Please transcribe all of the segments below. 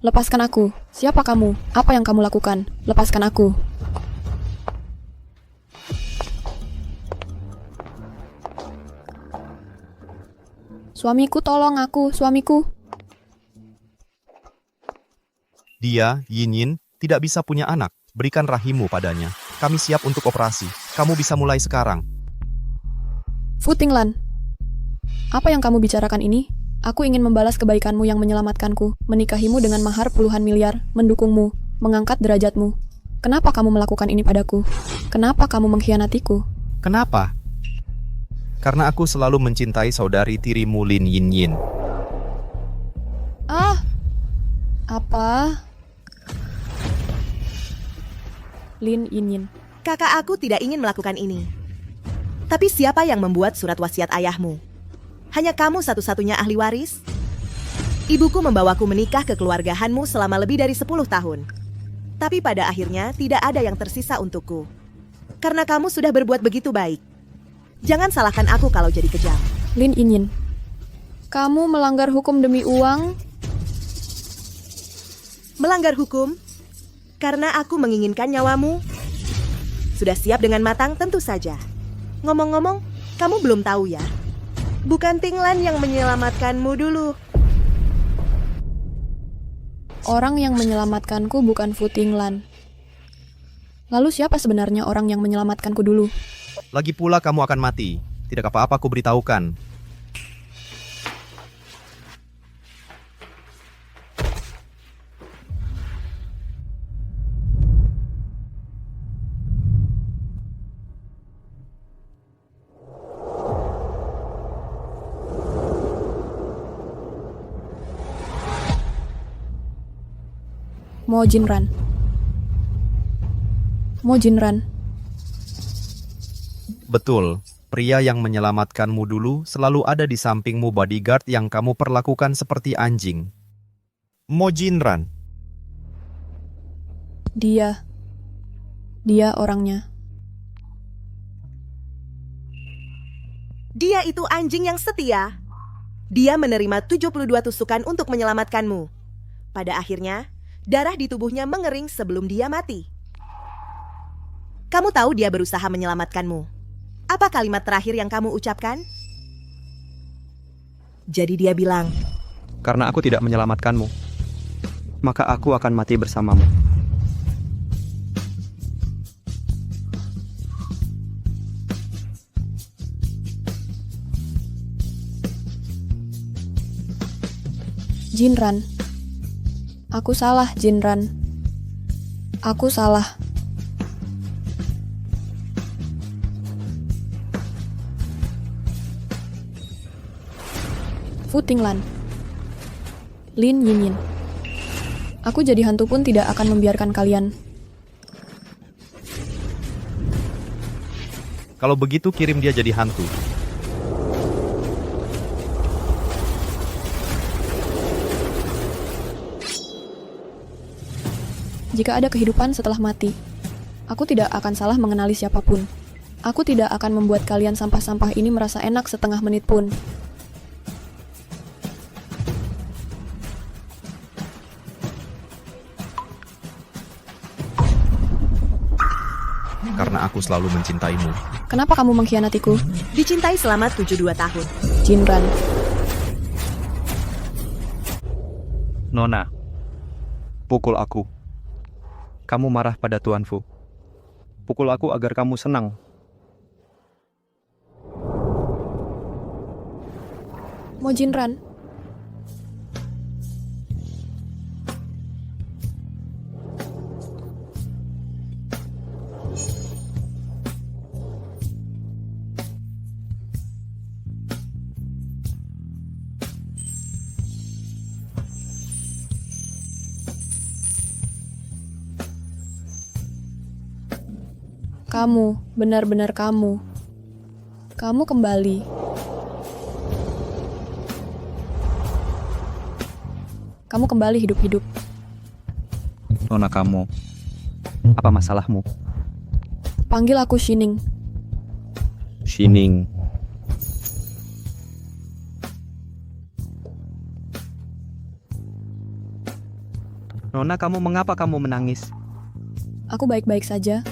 Lepaskan aku. Siapa kamu? Apa yang kamu lakukan? Lepaskan aku. Suamiku, tolong aku, suamiku. Dia, Yinyin, tidak bisa punya anak. Berikan rahimmu padanya. Kami siap untuk operasi. Kamu bisa mulai sekarang. Fu Tinglan. Apa yang kamu bicarakan ini? Aku ingin membalas kebaikanmu yang menyelamatkanku, menikahimu dengan mahar puluhan miliar, mendukungmu, mengangkat derajatmu. Kenapa kamu melakukan ini padaku? Kenapa kamu mengkhianatiku? Kenapa? Karena aku selalu mencintai saudari tirimu Lin Yinyin. Ah! Apa? Lin Yinyin. Kakak aku tidak ingin melakukan ini. Tapi siapa yang membuat surat wasiat ayahmu? Hanya kamu satu-satunya ahli waris? Ibuku membawaku menikah ke keluargahanmu selama lebih dari 10 tahun. Tapi pada akhirnya tidak ada yang tersisa untukku. Karena kamu sudah berbuat begitu baik. Jangan salahkan aku kalau jadi kejam. Lin Yinyin. Kamu melanggar hukum demi uang? Melanggar hukum? Karena aku menginginkan nyawamu? Sudah siap dengan matang tentu saja. Ngomong-ngomong, kamu belum tahu ya? Bukan Tinglan yang menyelamatkanmu dulu. Orang yang menyelamatkanku bukan Fu Tinglan. Lalu siapa sebenarnya orang yang menyelamatkanku dulu? Lagi pula kamu akan mati. Tidak apa-apa aku beritahukan. Mo Jinran. Mo Jinran. Betul, pria yang menyelamatkanmu dulu selalu ada di sampingmu bodyguard yang kamu perlakukan seperti anjing. Mo Jinran. Dia orangnya. Dia itu anjing yang setia. Dia menerima 72 tusukan untuk menyelamatkanmu. Pada akhirnya, darah di tubuhnya mengering sebelum dia mati. Kamu tahu dia berusaha menyelamatkanmu. Apa kalimat terakhir yang kamu ucapkan? Jadi dia bilang, Karena aku tidak menyelamatkanmu, maka aku akan mati bersamamu. Jinran. Aku salah, Jinran. Aku salah. Fu Tinglan. Lin Yinyin. Aku jadi hantu pun tidak akan membiarkan kalian. Kalau begitu kirim dia jadi hantu. Jika ada kehidupan setelah mati, aku tidak akan salah mengenali siapapun. Aku tidak akan membuat kalian sampah-sampah ini merasa enak setengah menit pun. Karena aku selalu mencintaimu. Kenapa kamu mengkhianatiku, dicintai selama 72 tahun. Jinran? Nona, pukul aku. Kamu marah pada Tuan Fu. Pukul aku agar kamu senang. Mo Jinran. Kamu, benar-benar kamu. Kamu kembali. Kamu kembali hidup-hidup. Nona kamu, apa masalahmu? Panggil aku Shining. Shining. Nona, mengapa kamu menangis? Aku baik-baik saja.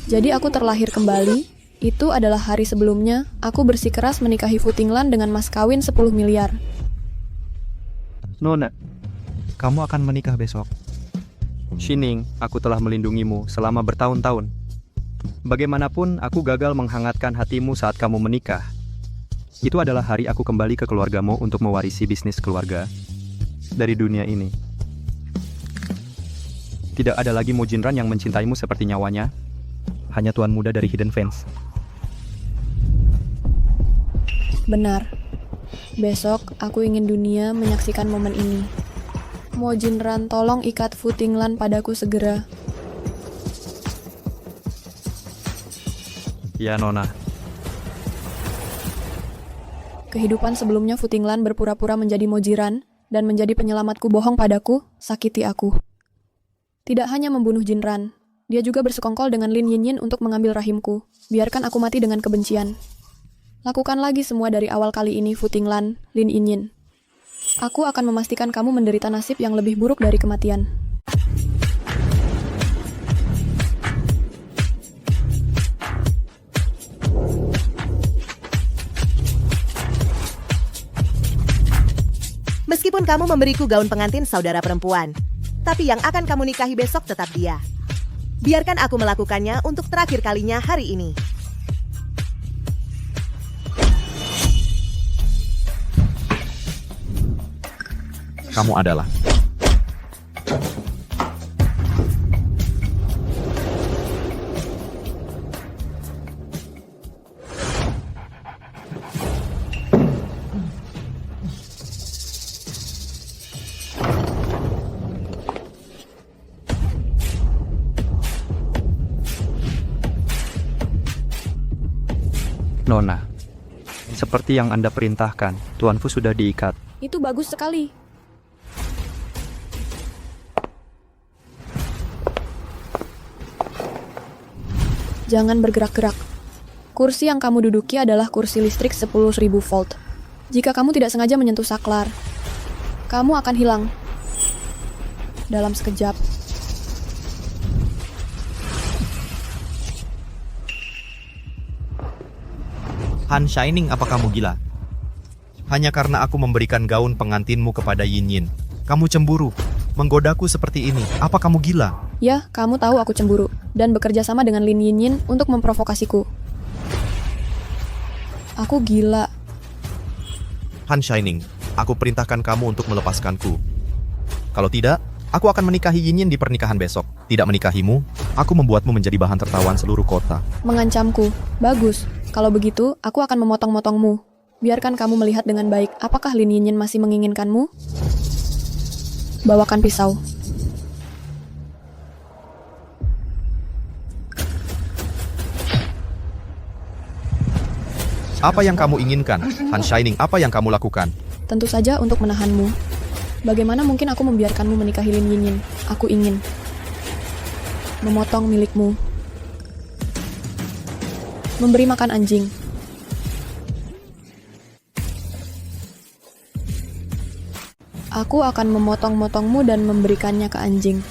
Jadi aku terlahir kembali. Itu adalah hari sebelumnya, aku bersikeras menikahi Fu Tinglan dengan mas kawin 10 miliar. Nona, kamu akan menikah besok. Shining, aku telah melindungimu selama bertahun-tahun. Bagaimanapun, aku gagal menghangatkan hatimu saat kamu menikah. Itu adalah hari aku kembali ke keluargamu untuk mewarisi bisnis keluarga dari dunia ini. Tidak ada lagi Mo Jinran yang mencintaimu seperti nyawanya. Hanya tuan muda dari Hidden Fence. Benar. Besok, aku ingin dunia menyaksikan momen ini. Mo Jinran, tolong ikat Fu Tinglan padaku segera. Ya, Nona. Kehidupan sebelumnya Fu Tinglan berpura-pura menjadi Mo Jiran dan menjadi penyelamatku bohong padaku, sakiti aku. Tidak hanya membunuh Jinran, dia juga bersekongkol dengan Lin Yinyin untuk mengambil rahimku. Biarkan aku mati dengan kebencian. Lakukan lagi semua dari awal kali ini, Fu Tinglan, Lin Yinyin. Aku akan memastikan kamu menderita nasib yang lebih buruk dari kematian. Meskipun kamu memberiku gaun pengantin saudara perempuan, tapi yang akan kamu nikahi besok tetap dia. Biarkan aku melakukannya untuk terakhir kalinya hari ini. Kamu adalah Nona, seperti yang Anda perintahkan, Tuan Fu sudah diikat. Itu bagus sekali. Jangan bergerak-gerak. Kursi yang kamu duduki adalah kursi listrik 10.000 volt. Jika kamu tidak sengaja menyentuh saklar, kamu akan hilang. Dalam sekejap. Han Shining, apa kamu gila? Hanya karena aku memberikan gaun pengantinmu kepada Yinyin, kamu cemburu, menggodaku seperti ini. Apa kamu gila? Ya, kamu tahu aku cemburu, dan bekerja sama dengan Lin Yinyin untuk memprovokasiku. Aku gila. Han Shining, aku perintahkan kamu untuk melepaskanku. Kalau tidak, aku akan menikahi Yinyin di pernikahan besok. Tidak menikahimu, aku membuatmu menjadi bahan tertawan seluruh kota. Mengancamku. Bagus. Kalau begitu, aku akan memotong-motongmu. Biarkan kamu melihat dengan baik apakah Lin Yinyin masih menginginkanmu. Bawakan pisau. Apa yang kamu inginkan? Han Shining, apa yang kamu lakukan? Tentu saja untuk menahanmu. Bagaimana mungkin aku membiarkanmu menikahi Lin Yinyin? Aku ingin memotong milikmu. Memberi makan anjing. Aku akan memotong-motongmu dan memberikannya ke anjing.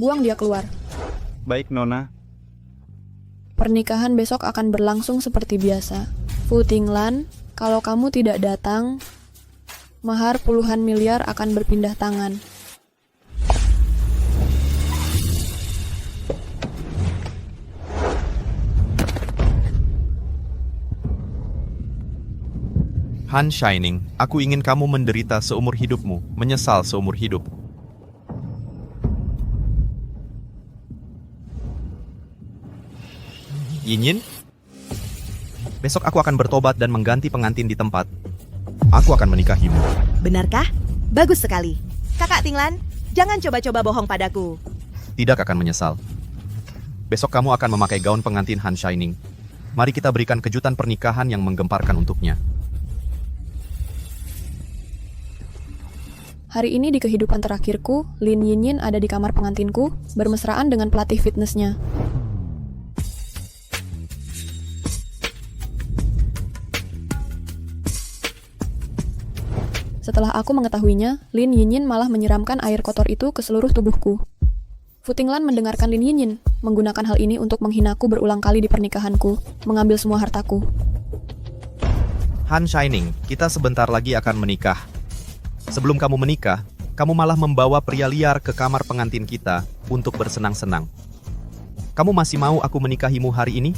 Buang dia keluar. Baik, Nona. Pernikahan besok akan berlangsung seperti biasa. Fu Tinglan, kalau kamu tidak datang, mahar puluhan miliar akan berpindah tangan. Han Shining, aku ingin kamu menderita seumur hidupmu, menyesal seumur hidup. Yinyin? Besok aku akan bertobat dan mengganti pengantin di tempat. Aku akan menikahimu. Benarkah? Bagus sekali. Kakak Tinglan, jangan coba-coba bohong padaku. Tidak akan menyesal. Besok kamu akan memakai gaun pengantin Han Shining. Mari kita berikan kejutan pernikahan yang menggemparkan untuknya. Hari ini di kehidupan terakhirku, Lin Yinyin ada di kamar pengantinku, bermesraan dengan pelatih fitnessnya. Setelah aku mengetahuinya, Lin Yinyin malah menyiramkan air kotor itu ke seluruh tubuhku. Fu Tinglan mendengarkan Lin Yinyin, menggunakan hal ini untuk menghinaku berulang kali di pernikahanku, mengambil semua hartaku. Han Shining, kita sebentar lagi akan menikah. Sebelum kamu menikah, kamu malah membawa pria liar ke kamar pengantin kita untuk bersenang-senang. Kamu masih mau aku menikahimu hari ini?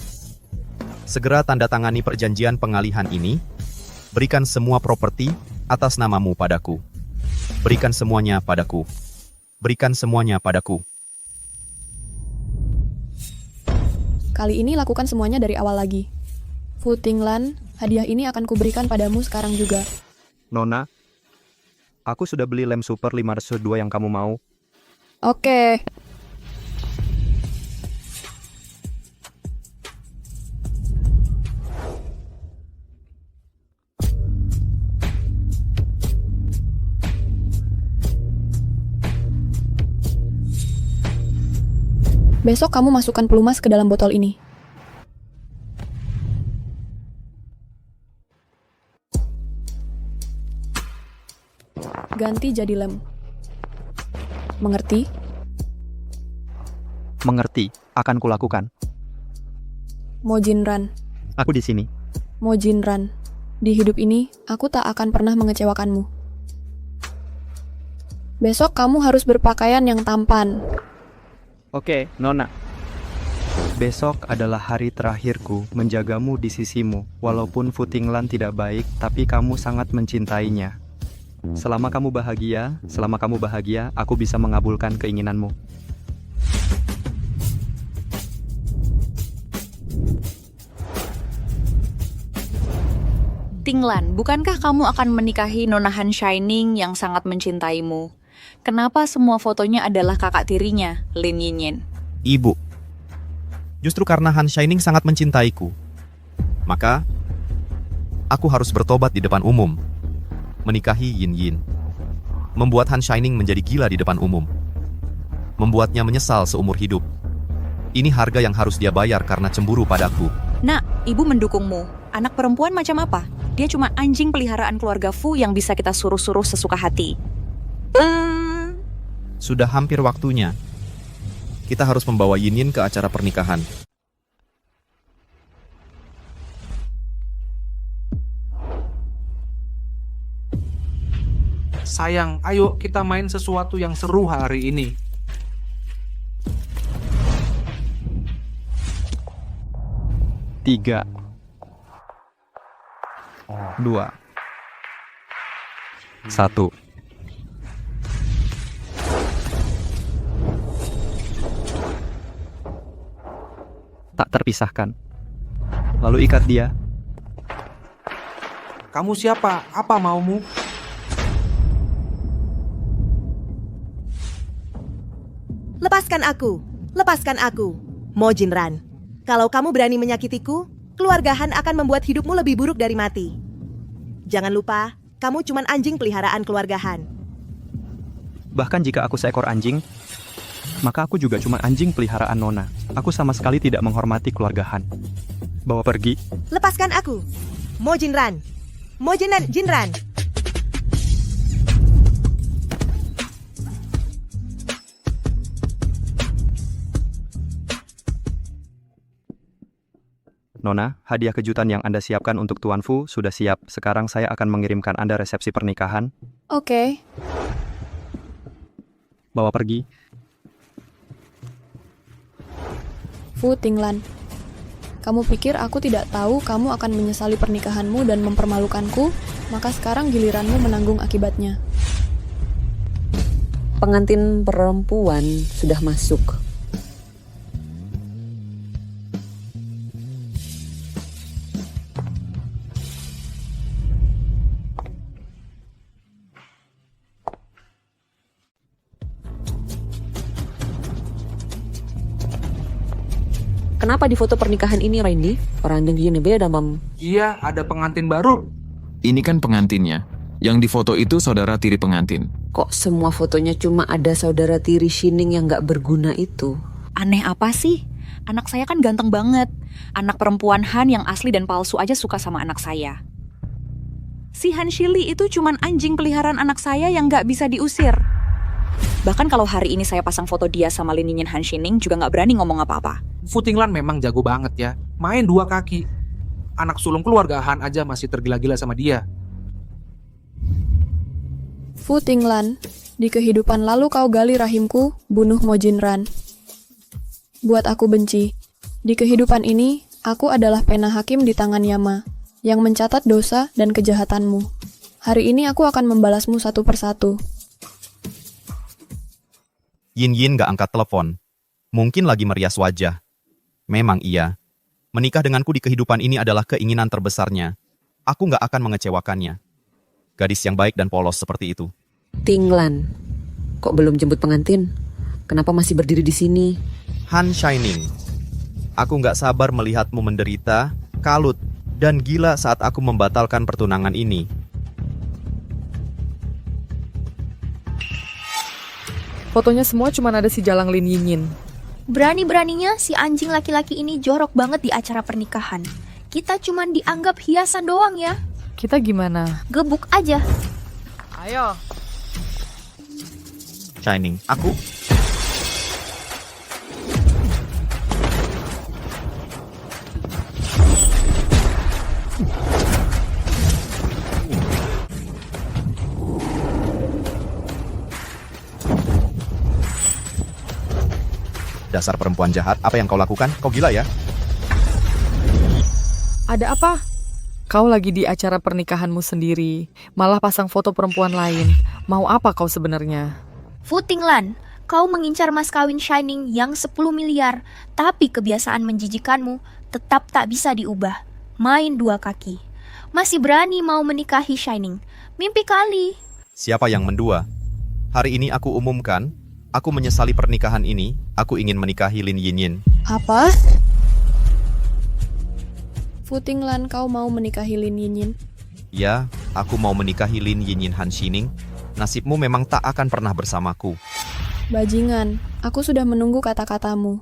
Segera tanda tangani perjanjian pengalihan ini. Berikan semua properti atas namamu padaku. Berikan semuanya padaku. Berikan semuanya padaku. Kali ini lakukan semuanya dari awal lagi. Fu Tinglan, hadiah ini akan kuberikan padamu sekarang juga. Nona, aku sudah beli lem super 502 yang kamu mau. Oke. Besok kamu masukkan pelumas ke dalam botol ini. Ganti jadi lem. Mengerti? Mengerti, akan kulakukan. Mo Jinran. Aku di sini. Mo Jinran. Di hidup ini, aku tak akan pernah mengecewakanmu. Besok kamu harus berpakaian yang tampan. Oke, Nona. Besok adalah hari terakhirku menjagamu di sisimu. Walaupun Fu Tinglan tidak baik, tapi kamu sangat mencintainya. Selama kamu bahagia, aku bisa mengabulkan keinginanmu. Tinglan, bukankah kamu akan menikahi Nona Han Shining yang sangat mencintaimu? Kenapa semua fotonya adalah kakak tirinya, Lin Yinyin? Ibu, justru karena Han Shining sangat mencintaiku, maka aku harus bertobat di depan umum, menikahi Yin Yin, membuat Han Shining menjadi gila di depan umum, membuatnya menyesal seumur hidup. Ini harga yang harus dia bayar karena cemburu padaku. Nak, ibu mendukungmu. Anak perempuan macam apa? Dia cuma anjing peliharaan keluarga Fu yang bisa kita suruh-suruh sesuka hati. Sudah hampir waktunya. Kita harus membawa Yin Yin ke acara pernikahan. Sayang, ayo kita main sesuatu yang seru hari ini. Tiga, 2, 1. Tak terpisahkan. Lalu ikat dia. Kamu siapa? Apa maumu? Lepaskan aku. Lepaskan aku. Mo Jinran. Kalau kamu berani menyakitiku, keluarga Han akan membuat hidupmu lebih buruk dari mati. Jangan lupa, kamu cuman anjing peliharaan keluarga Han. Bahkan jika aku seekor anjing, maka aku juga cuma anjing peliharaan Nona. Aku sama sekali tidak menghormati keluarga Han. Bawa pergi. Lepaskan aku. Mo Jinran. Mo Jinran. Nona, hadiah kejutan yang Anda siapkan untuk Tuan Fu sudah siap. Sekarang saya akan mengirimkan Anda resepsi pernikahan. Oke. Bawa pergi. Fu Tinglan. Kamu pikir aku tidak tahu kamu akan menyesali pernikahanmu dan mempermalukanku? Maka sekarang giliranmu menanggung akibatnya. Pengantin perempuan sudah masuk. Kenapa di foto pernikahan ini, Randy? Orang yang beda, Mam. Iya, ada pengantin baru. Ini kan pengantinnya. Yang di foto itu saudara tiri pengantin. Kok semua fotonya cuma ada saudara tiri Shining yang gak berguna itu? Aneh apa sih? Anak saya kan ganteng banget. Anak perempuan Han yang asli dan palsu aja suka sama anak saya. Si Han Shili itu cuman anjing peliharaan anak saya yang gak bisa diusir. Bahkan kalau hari ini saya pasang foto dia sama Lin Yinyin Han Shining juga gak berani ngomong apa-apa. Fu Tinglan memang jago banget ya. Main 2 kaki. Anak sulung keluarga Han aja masih tergila-gila sama dia. Fu Tinglan, di kehidupan lalu kau gali rahimku, bunuh Mo Jinran. Buat aku benci. Di kehidupan ini, aku adalah pena hakim di tangan Yama, yang mencatat dosa dan kejahatanmu. Hari ini aku akan membalasmu satu persatu. Yin Yin gak angkat telepon. Mungkin lagi merias wajah. Memang iya. Menikah denganku di kehidupan ini adalah keinginan terbesarnya. Aku gak akan mengecewakannya. Gadis yang baik dan polos seperti itu. Tinglan, kok belum jemput pengantin? Kenapa masih berdiri di sini? Han Shining. Aku gak sabar melihatmu menderita, kalut, dan gila saat aku membatalkan pertunangan ini. Fotonya semua cuma ada si Jalang Lin Yinyin. Berani-beraninya si anjing laki-laki ini jorok banget di acara pernikahan. Kita cuma dianggap hiasan doang ya. Kita gimana? Gebuk aja. Ayo. Shining, aku... Dasar perempuan jahat, apa yang kau lakukan? Kau gila ya? Ada apa? Kau lagi di acara pernikahanmu sendiri, malah pasang foto perempuan lain. Mau apa kau sebenarnya? Fu Tinglan, kau mengincar mas kawin Shining yang 10 miliar, tapi kebiasaan menjijikanmu tetap tak bisa diubah. Main 2 kaki. Masih berani mau menikahi Shining. Mimpi kali. Siapa yang mendua? Hari ini aku umumkan, aku menyesali pernikahan ini, aku ingin menikahi Lin Yinyin. Apa? Fu Tinglan, kau mau menikahi Lin Yinyin? Ya, aku mau menikahi Lin Yinyin Han Shining. Nasibmu memang tak akan pernah bersamaku. Bajingan, aku sudah menunggu kata-katamu.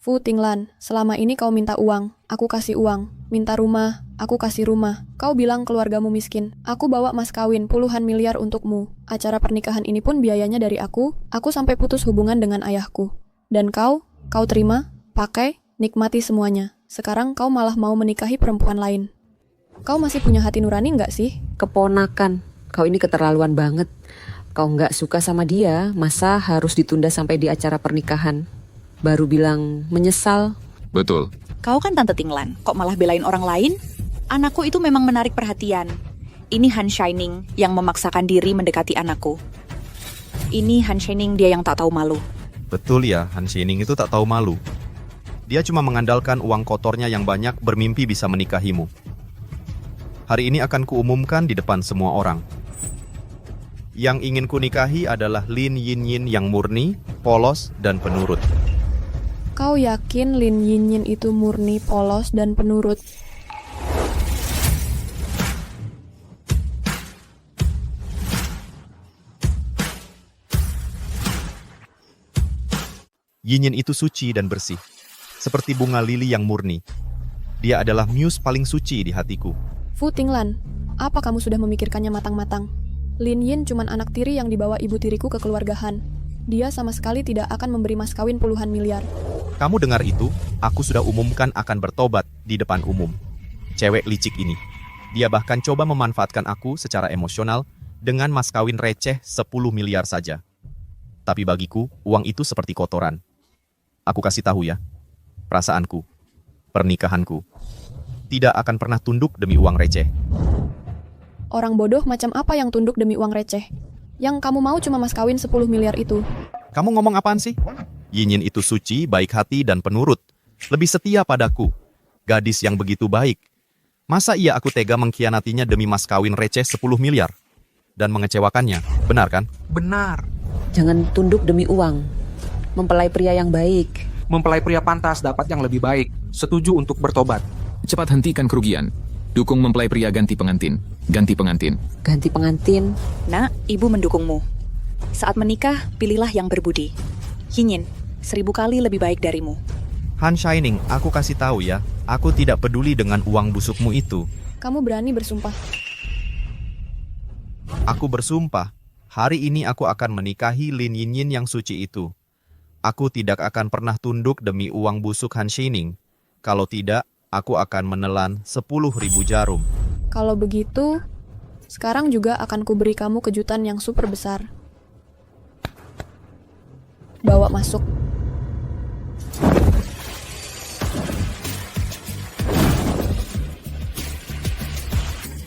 Fu Tinglan, selama ini kau minta uang, aku kasih uang. Minta rumah, aku kasih rumah. Kau bilang keluargamu miskin, aku bawa mas kawin puluhan miliar untukmu. Acara pernikahan ini pun biayanya dari aku sampai putus hubungan dengan ayahku. Dan kau terima, pakai, nikmati semuanya. Sekarang kau malah mau menikahi perempuan lain. Kau masih punya hati nurani nggak sih? Keponakan, kau ini keterlaluan banget. Kau nggak suka sama dia, masa harus ditunda sampai di acara pernikahan? Baru bilang menyesal. Betul. Kau kan Tante Tinglan, kok malah belain orang lain? Anakku itu memang menarik perhatian. Ini Han Shining yang memaksakan diri mendekati anakku. Ini Han Shining dia yang tak tahu malu. Betul ya, Han Shining itu tak tahu malu. Dia cuma mengandalkan uang kotornya yang banyak bermimpi bisa menikahimu. Hari ini akan kuumumkan di depan semua orang. Yang ingin kunikahi adalah Lin Yinyin yang murni, polos, dan penurut. Kau yakin Lin Yinyin itu murni, polos, dan penurut? Yinyin itu suci dan bersih, seperti bunga lili yang murni. Dia adalah muse paling suci di hatiku. Fu Tinglan, apa kamu sudah memikirkannya matang-matang? Lin Yin cuman anak tiri yang dibawa ibu tiriku ke keluarga Han. Dia sama sekali tidak akan memberi mas kawin puluhan miliar. Kamu dengar itu? Aku sudah umumkan akan bertobat di depan umum. Cewek licik ini. Dia bahkan coba memanfaatkan aku secara emosional dengan mas kawin receh 10 miliar saja. Tapi bagiku, uang itu seperti kotoran. Aku kasih tahu ya, perasaanku, pernikahanku, tidak akan pernah tunduk demi uang receh. Orang bodoh macam apa yang tunduk demi uang receh? Yang kamu mau cuma mas kawin 10 miliar itu. Kamu ngomong apaan sih? Yinyin itu suci, baik hati, dan penurut. Lebih setia padaku. Gadis yang begitu baik. Masa iya aku tega mengkhianatinya demi mas kawin receh 10 miliar? Dan mengecewakannya, benar kan? Benar. Jangan tunduk demi uang. Mempelai pria yang baik. Mempelai pria pantas dapat yang lebih baik. Setuju untuk bertobat. Cepat hentikan kerugian. Dukung mempelai pria ganti pengantin. Ganti pengantin. Ganti pengantin. Nak, ibu mendukungmu. Saat menikah, pilihlah yang berbudi. Yinyin, 1000 kali lebih baik darimu. Han Shining, aku kasih tahu ya, aku tidak peduli dengan uang busukmu itu. Kamu berani bersumpah. Aku bersumpah, hari ini aku akan menikahi Lin Yinyin yang suci itu. Aku tidak akan pernah tunduk demi uang busuk Han Shining. Kalau tidak, aku akan menelan 10.000 jarum. Kalau begitu, sekarang juga akan kuberi kamu kejutan yang super besar. Bawa masuk.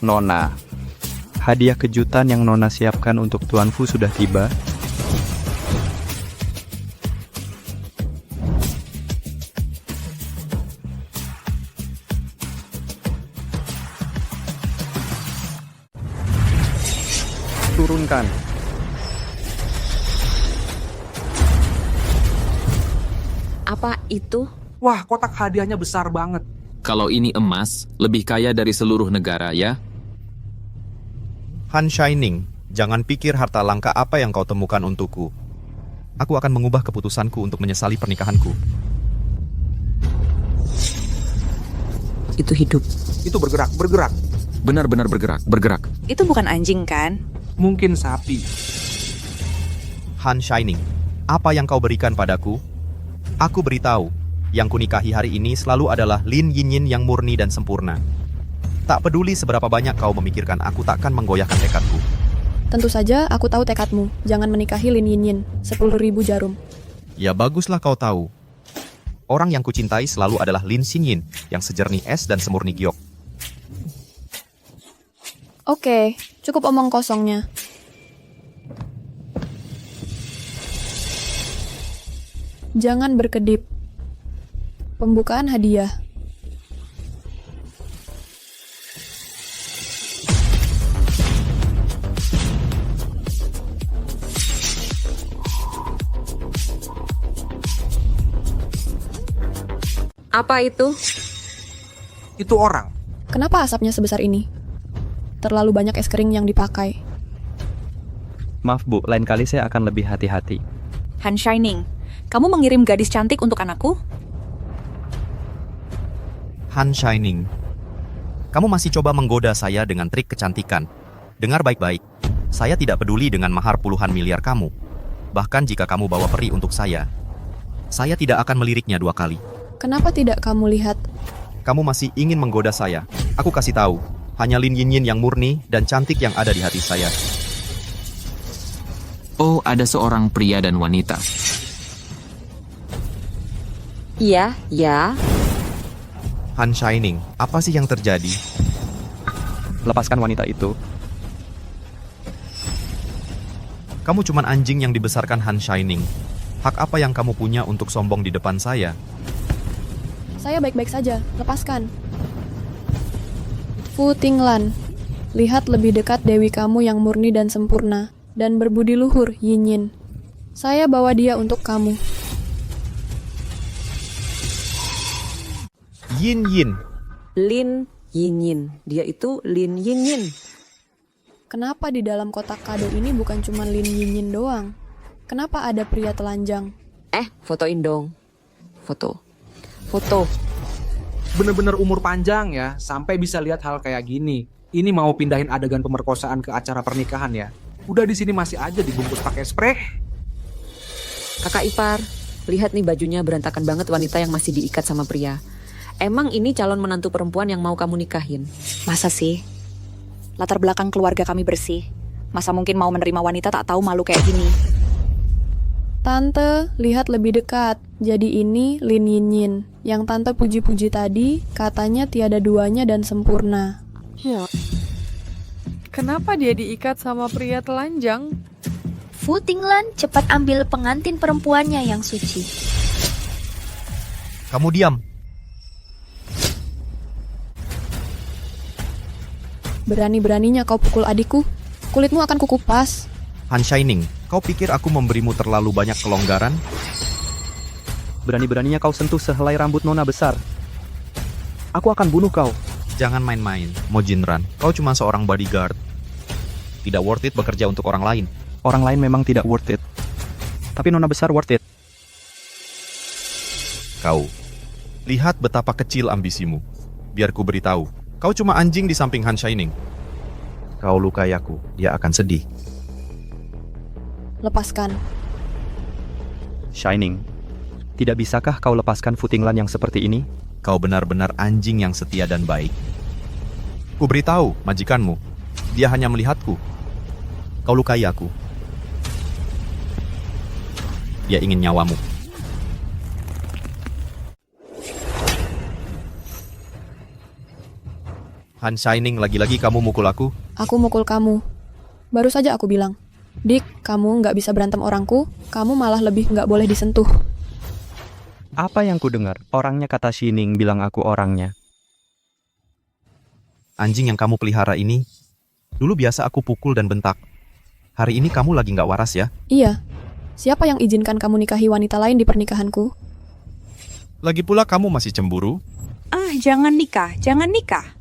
Nona, hadiah kejutan yang Nona siapkan untuk Tuan Fu sudah tiba. Turunkan. Apa itu? Wah, kotak hadiahnya besar banget. Kalau ini emas, lebih kaya dari seluruh negara ya. Han Shining, jangan pikir harta langka apa yang kau temukan untukku. Aku akan mengubah keputusanku untuk menyesali pernikahanku. Itu hidup. Itu bergerak. Benar-benar bergerak. Itu bukan anjing kan? Mungkin sapi. Han Shining, apa yang kau berikan padaku? Aku beritahu, yang kunikahi hari ini selalu adalah Lin Yinyin yang murni dan sempurna. Tak peduli seberapa banyak kau memikirkan, aku takkan menggoyahkan tekadku. Tentu saja aku tahu tekadmu. Jangan menikahi Lin Yinyin. 10.000 jarum. Ya baguslah kau tahu. Orang yang kucintai selalu adalah Lin Xinyin, yang sejernih es dan semurni giok. Oke, cukup omong kosongnya. Jangan berkedip. Pembukaan hadiah. Apa itu? Itu orang. Kenapa asapnya sebesar ini? Terlalu banyak es kering yang dipakai. Maaf Bu, lain kali saya akan lebih hati-hati. Han Shining, kamu mengirim gadis cantik untuk anakku? Han Shining, kamu masih coba menggoda saya dengan trik kecantikan. Dengar baik-baik, saya tidak peduli dengan mahar puluhan miliar kamu. Bahkan jika kamu bawa peri untuk saya tidak akan meliriknya 2 kali. Kenapa tidak kamu lihat? Kamu masih ingin menggoda saya. Aku kasih tahu, hanya Lin Yinyin yang murni dan cantik yang ada di hati saya. Oh, ada seorang pria dan wanita. Iya, ya. Han Shining, apa sih yang terjadi? Lepaskan wanita itu. Kamu cuman anjing yang dibesarkan Han Shining. Hak apa yang kamu punya untuk sombong di depan saya? Saya baik-baik saja, lepaskan. Fu Tinglan, lihat lebih dekat dewi kamu yang murni dan sempurna, dan berbudi luhur, Yinyin. Saya bawa dia untuk kamu. Yin. Lin Yinyin. Dia itu Lin Yinyin. Kenapa di dalam kotak kado ini bukan cuma Lin Yinyin doang? Kenapa ada pria telanjang? Fotoin dong. Foto. Bener-bener umur panjang ya, sampai bisa lihat hal kayak gini. Ini mau pindahin adegan pemerkosaan ke acara pernikahan ya. Udah di sini masih aja dibungkus pakai spray. Kakak ipar, lihat nih bajunya berantakan banget wanita yang masih diikat sama pria. Emang ini calon menantu perempuan yang mau kamu nikahin? Masa sih? Latar belakang keluarga kami bersih. Masa mungkin mau menerima wanita tak tahu malu kayak gini? Tante, lihat lebih dekat. Jadi ini Lin Yinyin. Yang tante puji-puji tadi, katanya tiada duanya dan sempurna. Ya. Kenapa dia diikat sama pria telanjang? Fu Tinglan, cepat ambil pengantin perempuannya yang suci. Kamu diam. Berani-beraninya kau pukul adikku. Kulitmu akan kukupas. Han Shining, kau pikir aku memberimu terlalu banyak kelonggaran? Berani-beraninya kau sentuh sehelai rambut nona besar. Aku akan bunuh kau. Jangan main-main, Mo Jinran. Kau cuma seorang bodyguard. Tidak worth it bekerja untuk orang lain. Orang lain memang tidak worth it. Tapi nona besar worth it. Kau, lihat betapa kecil ambisimu. Biar ku beritahu, kau cuma anjing di samping Han Shining. Kau lukai aku, dia akan sedih. Lepaskan. Shining, tidak bisakah kau lepaskan Footing Lan yang seperti ini? Kau benar-benar anjing yang setia dan baik. Ku beritahu, majikanmu, dia hanya melihatku. Kau lukai aku. Dia ingin nyawamu. Han Shining, lagi-lagi kamu mukul aku? Aku mukul kamu. Baru saja aku bilang. Dick, kamu nggak bisa berantem orangku, kamu malah lebih nggak boleh disentuh. Apa yang ku dengar? Orangnya kata Shining bilang aku orangnya. Anjing yang kamu pelihara ini, dulu biasa aku pukul dan bentak. Hari ini kamu lagi nggak waras ya? Iya. Siapa yang izinkan kamu nikahi wanita lain di pernikahanku? Lagi pula kamu masih cemburu? Jangan nikah, jangan nikah.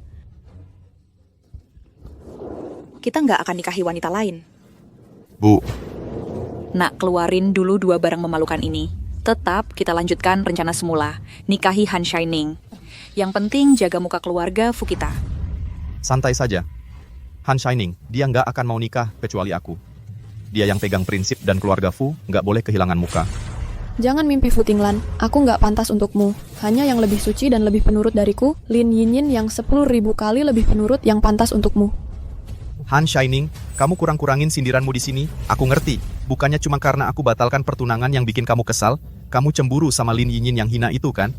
Kita nggak akan nikahi wanita lain. Bu, Nak, keluarin dulu 2 barang memalukan ini. Tetap kita lanjutkan rencana semula, nikahi Han Shining. Yang penting jaga muka keluarga Fukita. santai saja. Han Shining, dia nggak akan mau nikah kecuali aku. Dia yang pegang prinsip dan keluarga Fu nggak boleh kehilangan muka. Jangan mimpi Footing Lan, aku nggak pantas untukmu. Hanya yang lebih suci dan lebih penurut dariku, Lin Yinyin yang 10.000 kali lebih penurut yang pantas untukmu. Han Shining, kamu kurang-kurangin sindiranmu di sini. Aku ngerti, bukannya cuma karena aku batalkan pertunangan yang bikin kamu kesal. Kamu cemburu sama Lin Yinyin yang hina itu kan?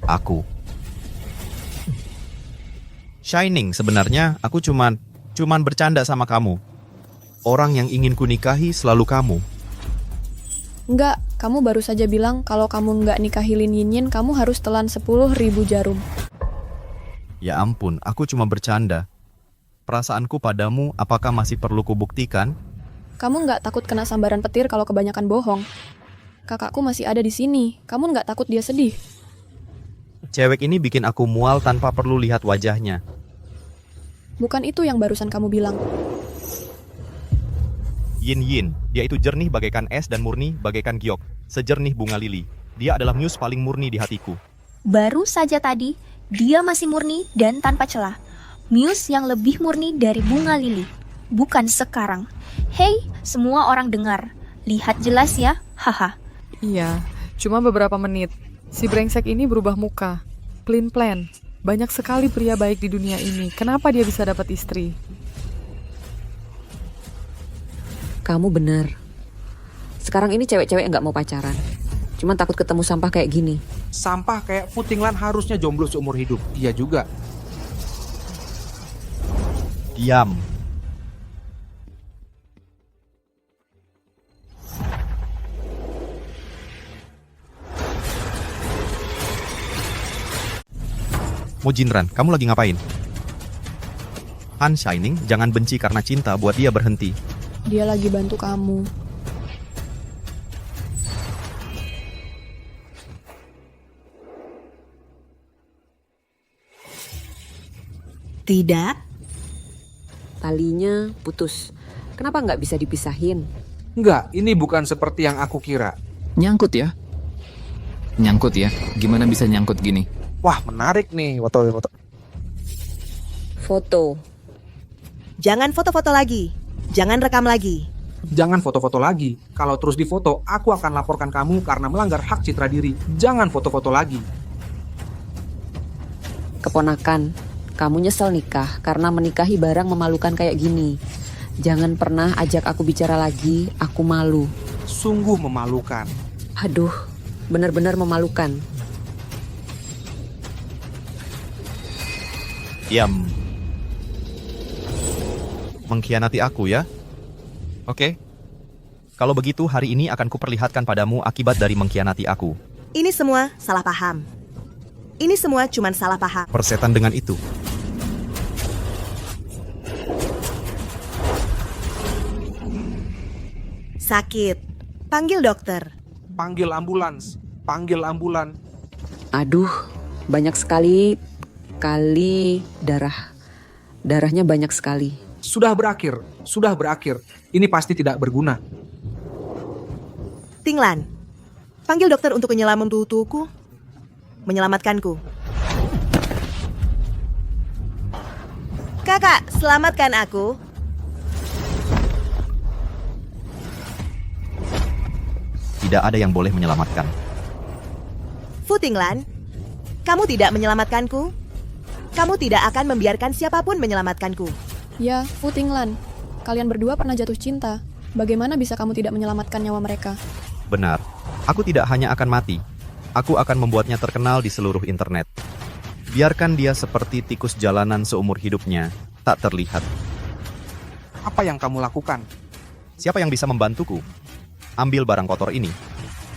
Aku. Shining, sebenarnya aku cuman bercanda sama kamu. Orang yang ingin ku nikahi selalu kamu. Enggak, kamu baru saja bilang kalau kamu nggak nikahi Lin Yinyin, kamu harus telan 10.000 jarum. Ya ampun, aku cuma bercanda. Perasaanku padamu apakah masih perlu kubuktikan? Kamu nggak takut kena sambaran petir kalau kebanyakan bohong? Kakakku masih ada di sini, kamu nggak takut dia sedih? Cewek ini bikin aku mual tanpa perlu lihat wajahnya. Bukan itu yang barusan kamu bilang. Yin Yin, dia itu jernih bagaikan es dan murni bagaikan giok, sejernih bunga lili. Dia adalah muse paling murni di hatiku. Baru saja tadi, dia masih murni dan tanpa celah. Muse yang lebih murni dari bunga lili. Bukan sekarang. Hei, semua orang dengar. Lihat jelas ya, haha. Iya, cuma beberapa menit. Si brengsek ini berubah muka. Plan. Banyak sekali pria baik di dunia ini. Kenapa dia bisa dapat istri? Kamu benar. Sekarang ini cewek-cewek nggak mau pacaran. Cuman takut ketemu sampah kayak gini. Sampah kayak Footing Lan harusnya jomblo seumur hidup. Iya juga. Diam. Mo Jinran, kamu lagi ngapain? Han Shining, jangan benci karena cinta buat dia berhenti. Dia lagi bantu kamu. Tidak. Talinya putus. Kenapa nggak bisa dipisahin? Enggak, ini bukan seperti yang aku kira. Nyangkut ya? Nyangkut ya? Gimana bisa nyangkut gini? Wah, menarik nih. Foto. Jangan foto-foto lagi. Jangan rekam lagi. Jangan foto-foto lagi. Kalau terus difoto, aku akan laporkan kamu karena melanggar hak citra diri. Jangan foto-foto lagi. Keponakan, kamu nyesel nikah karena menikahi barang memalukan kayak gini. Jangan pernah ajak aku bicara lagi, aku malu. Sungguh memalukan. Aduh, benar-benar memalukan. Diam. Mengkhianati aku ya? Oke. Kalau begitu hari ini akan kuperlihatkan padamu akibat dari mengkhianati aku. Ini semua salah paham. Ini semua cuman salah paham. Persetan dengan itu. Sakit. Panggil dokter. Panggil ambulans. Panggil ambulan. Aduh, banyak sekali kali darahnya banyak sekali. Sudah berakhir. Ini pasti tidak berguna. Tinglan, panggil dokter untuk menyelamatkanku. Kakak, selamatkan aku. Tidak ada yang boleh menyelamatkan. Fu Tinglan, kamu tidak menyelamatkanku. Kamu tidak akan membiarkan siapapun menyelamatkanku. Ya, Fu Tinglan, kalian berdua pernah jatuh cinta. Bagaimana bisa kamu tidak menyelamatkan nyawa mereka? Benar, aku tidak hanya akan mati. Aku akan membuatnya terkenal di seluruh internet. Biarkan dia seperti tikus jalanan seumur hidupnya, tak terlihat. Apa yang kamu lakukan? Siapa yang bisa membantuku? Ambil barang kotor ini.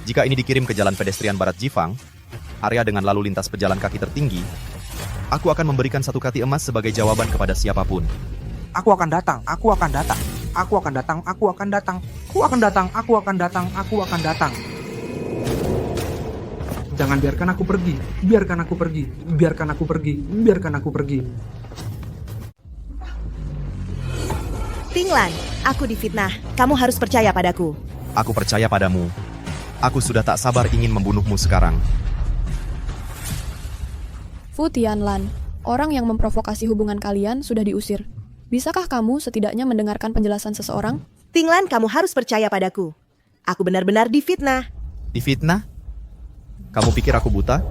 Jika ini dikirim ke Jalan Pedestrian Barat Jifang, area dengan lalu lintas pejalan kaki tertinggi, aku akan memberikan 1 kati emas sebagai jawaban kepada siapapun. Aku akan datang. Jangan biarkan aku pergi. Tinglan, aku difitnah. Kamu harus percaya padaku. Aku percaya padamu. Aku sudah tak sabar ingin membunuhmu sekarang. Fu Tianlan, orang yang memprovokasi hubungan kalian sudah diusir. Bisakah kamu setidaknya mendengarkan penjelasan seseorang? Tinglan, kamu harus percaya padaku. Aku benar-benar difitnah. Difitnah? Kamu pikir aku buta?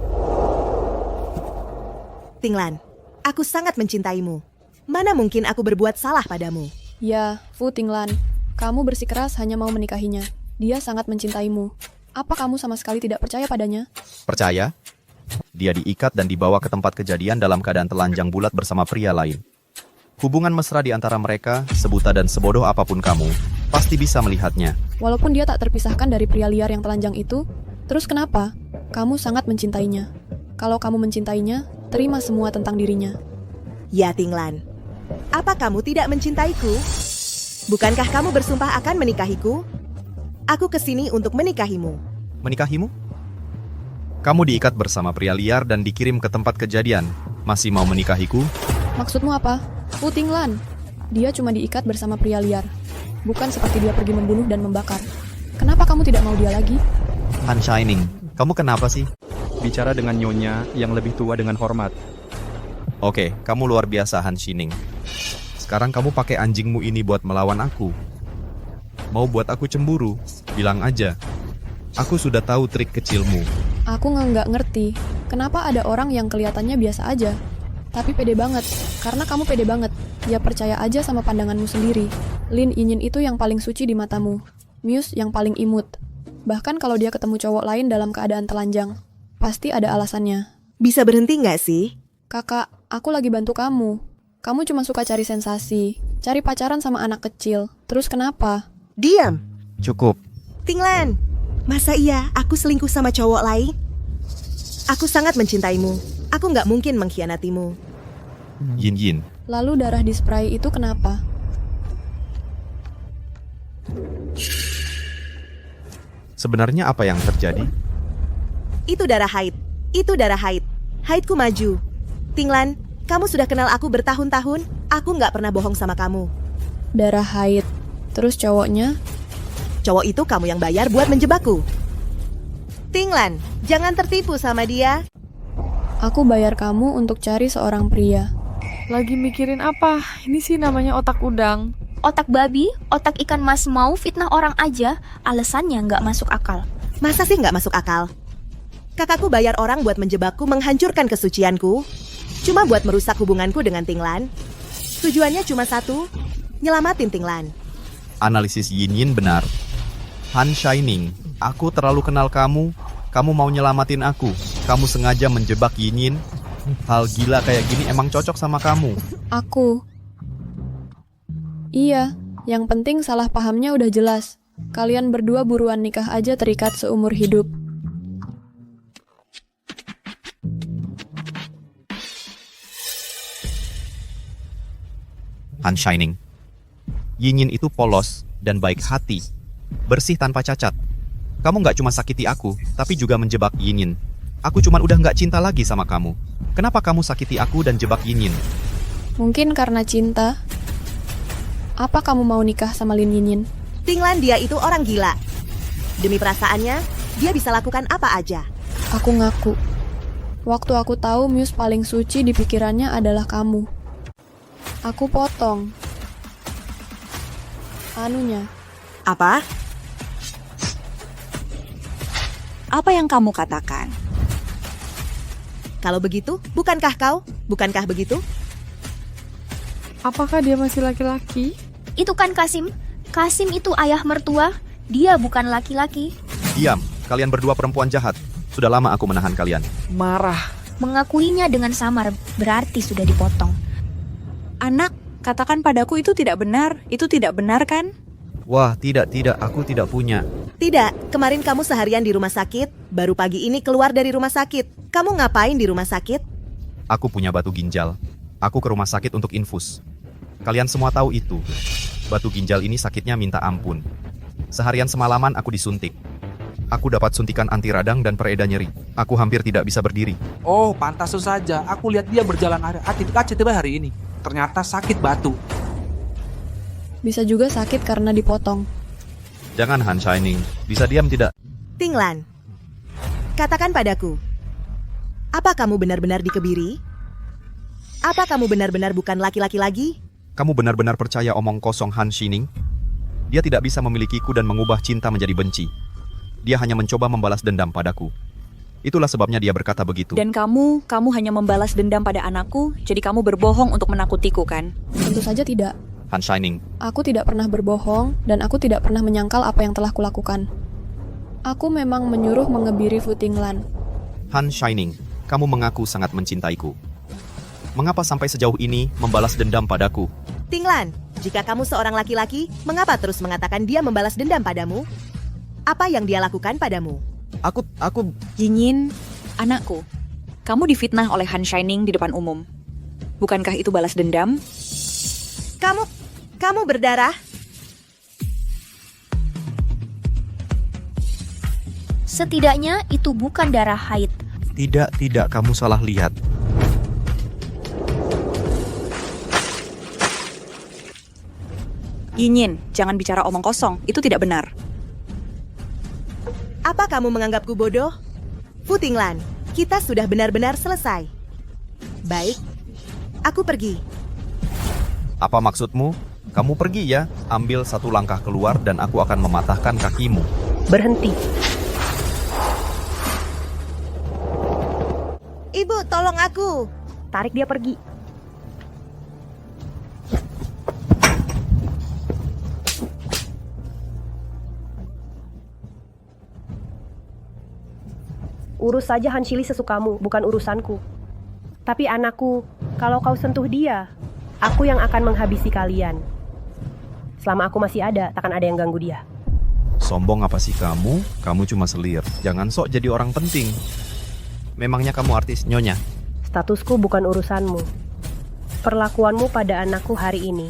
Tinglan, aku sangat mencintaimu. Mana mungkin aku berbuat salah padamu? Ya, Fu Tinglan, kamu bersikeras hanya mau menikahinya. Dia sangat mencintaimu. Apa kamu sama sekali tidak percaya padanya? Percaya? Dia diikat dan dibawa ke tempat kejadian dalam keadaan telanjang bulat bersama pria lain. Hubungan mesra di antara mereka, sebuta dan sebodoh apapun kamu, pasti bisa melihatnya. Walaupun dia tak terpisahkan dari pria liar yang telanjang itu, terus kenapa? Kamu sangat mencintainya. Kalau kamu mencintainya, terima semua tentang dirinya. Ya, Tinglan. Apa kamu tidak mencintaiku? Bukankah kamu bersumpah akan menikahiku? Aku kesini untuk menikahimu. Menikahimu? Kamu diikat bersama pria liar dan dikirim ke tempat kejadian. Masih mau menikahiku? Maksudmu apa? Fu Tinglan. Dia cuma diikat bersama pria liar. Bukan seperti dia pergi membunuh dan membakar. Kenapa kamu tidak mau dia lagi? Han Shining, kamu kenapa sih? Bicara dengan nyonya yang lebih tua dengan hormat. Oke, kamu luar biasa Han Shining. Sekarang kamu pakai anjingmu ini buat melawan aku. Mau buat aku cemburu? Bilang aja. Aku sudah tahu trik kecilmu. Aku nggak ngerti. Kenapa ada orang yang kelihatannya biasa aja, tapi pede banget? Karena kamu pede banget. Ya percaya aja sama pandanganmu sendiri. Lin Yinyin itu yang paling suci di matamu. Muse yang paling imut. Bahkan kalau dia ketemu cowok lain dalam keadaan telanjang, pasti ada alasannya. Bisa berhenti nggak sih? Kakak, aku lagi bantu kamu. Kamu cuma suka cari sensasi, cari pacaran sama anak kecil. Terus kenapa? Diam. Cukup. Tinglan, masa iya aku selingkuh sama cowok lain? Aku sangat mencintaimu. Aku nggak mungkin mengkhianatimu. Yin Yin. Lalu darah di spray itu kenapa? Sebenarnya apa yang terjadi? Itu darah haid. Haidku maju. Tinglan, kamu sudah kenal aku bertahun-tahun. Aku nggak pernah bohong sama kamu. Darah haid. Terus cowoknya? Cowok itu kamu yang bayar buat menjebakku. Tinglan, jangan tertipu sama dia. Aku bayar kamu untuk cari seorang pria. Lagi mikirin apa? Ini sih namanya otak udang. Otak babi, otak ikan mas mau fitnah orang aja, alasannya nggak masuk akal. Masa sih nggak masuk akal? Kakakku bayar orang buat menjebakku, menghancurkan kesucianku. Cuma buat merusak hubunganku dengan Tinglan. Tujuannya cuma satu, nyelamatin Tinglan. Analisis Yin Yin benar. Han Shining, aku terlalu kenal kamu. Kamu mau nyelamatin aku. Kamu sengaja menjebak Yin Yin. Hal gila kayak gini emang cocok sama kamu. Aku. Iya, yang penting salah pahamnya udah jelas. Kalian berdua buruan nikah aja, terikat seumur hidup. Han Shining. Yin Yin itu polos dan baik hati. Bersih tanpa cacat. Kamu nggak cuma sakiti aku, tapi juga menjebak Yinyin. Aku cuman udah nggak cinta lagi sama kamu. Kenapa kamu sakiti aku dan jebak Yinyin? Mungkin karena cinta. Apa kamu mau nikah sama Lin Yinyin? Tinglan, dia itu orang gila. Demi perasaannya, dia bisa lakukan apa aja. Aku ngaku. Waktu aku tahu Muse paling suci di pikirannya adalah kamu. Aku potong. Anunya. Apa? Apa yang kamu katakan? Kalau begitu, bukankah kau? Bukankah begitu? Apakah dia masih laki-laki? Itu kan Kasim. Kasim itu ayah mertua. Dia bukan laki-laki. Diam, kalian berdua perempuan jahat. Sudah lama aku menahan kalian. Marah. Mengakuinya dengan samar berarti sudah dipotong. Anak, katakan padaku itu tidak benar. Itu tidak benar kan? Wah, tidak, aku tidak punya. Tidak, kemarin kamu seharian di rumah sakit, baru pagi ini keluar dari rumah sakit. Kamu ngapain di rumah sakit? Aku punya batu ginjal. Aku ke rumah sakit untuk infus. Kalian semua tahu itu. Batu ginjal ini sakitnya minta ampun. Seharian semalaman aku disuntik. Aku dapat suntikan anti radang dan pereda nyeri. Aku hampir tidak bisa berdiri. Oh, pantas saja. Aku lihat dia berjalan hari ini. Ternyata sakit batu. Bisa juga sakit karena dipotong. Jangan Han Shining, bisa diam tidak? Tinglan, katakan padaku. Apa kamu benar-benar dikebiri? Apa kamu benar-benar bukan laki-laki lagi? Kamu benar-benar percaya omong kosong Han Shining? Dia tidak bisa memilikiku dan mengubah cinta menjadi benci. Dia hanya mencoba membalas dendam padaku. Itulah sebabnya dia berkata begitu. Dan kamu hanya membalas dendam pada anakku, jadi kamu berbohong untuk menakutiku kan? Tentu saja tidak. Han Shining, Aku tidak pernah berbohong dan aku tidak pernah menyangkal apa yang telah kulakukan. Aku memang menyuruh mengebiri Fu Tinglan. Han Shining, kamu mengaku sangat mencintaiku. Mengapa sampai sejauh ini membalas dendam padaku? Tinglan, jika kamu seorang laki-laki, mengapa terus mengatakan dia membalas dendam padamu? Apa yang dia lakukan padamu? Aku... Yinyin, anakku, kamu difitnah oleh Han Shining di depan umum. Bukankah itu balas dendam? Kamu berdarah? Setidaknya itu bukan darah haid. Tidak, kamu salah lihat. Yinyin, jangan bicara omong kosong, itu tidak benar. Apa kamu menganggapku bodoh? Fu Tinglan, kita sudah benar-benar selesai. Baik, aku pergi. Apa maksudmu? Kamu pergi ya, ambil satu langkah keluar dan aku akan mematahkan kakimu. Berhenti. Ibu, tolong aku. Tarik dia pergi. Urus saja Han Shili sesukamu, bukan urusanku. Tapi anakku, kalau kau sentuh dia, aku yang akan menghabisi kalian. Selama aku masih ada, takkan ada yang ganggu dia. Sombong apa sih kamu? Kamu cuma selir. Jangan sok jadi orang penting. Memangnya kamu artis, Nyonya? Statusku bukan urusanmu. Perlakuanmu pada anakku hari ini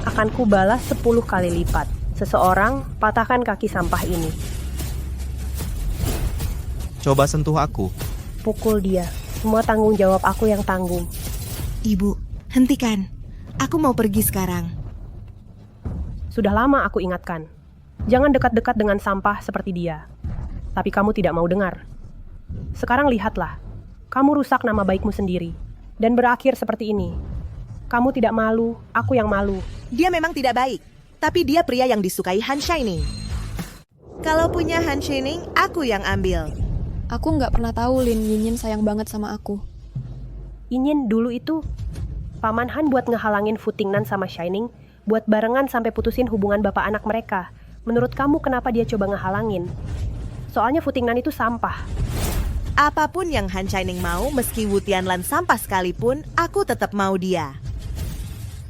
akan kubalas 10 kali lipat. Seseorang patahkan kaki sampah ini. Coba sentuh aku. Pukul dia. Semua tanggung jawab aku yang tanggung. Ibu, hentikan. Aku mau pergi sekarang. Sudah lama aku ingatkan. Jangan dekat-dekat dengan sampah seperti dia. Tapi kamu tidak mau dengar. Sekarang lihatlah. Kamu rusak nama baikmu sendiri. Dan berakhir seperti ini. Kamu tidak malu, aku yang malu. Dia memang tidak baik. Tapi dia pria yang disukai Han Shining. Kalau punya Han Shining, aku yang ambil. Aku nggak pernah tahu Lin Yinyin sayang banget sama aku. Yinyin dulu itu, Paman Han buat ngehalangin Fu Tingnan sama Shining, buat barengan sampai putusin hubungan bapak anak mereka. Menurut kamu kenapa dia coba ngehalangin? Soalnya Fu Tingnan itu sampah. Apapun yang Han Shining mau, meski Wu Tianlan sampah sekalipun, aku tetap mau dia.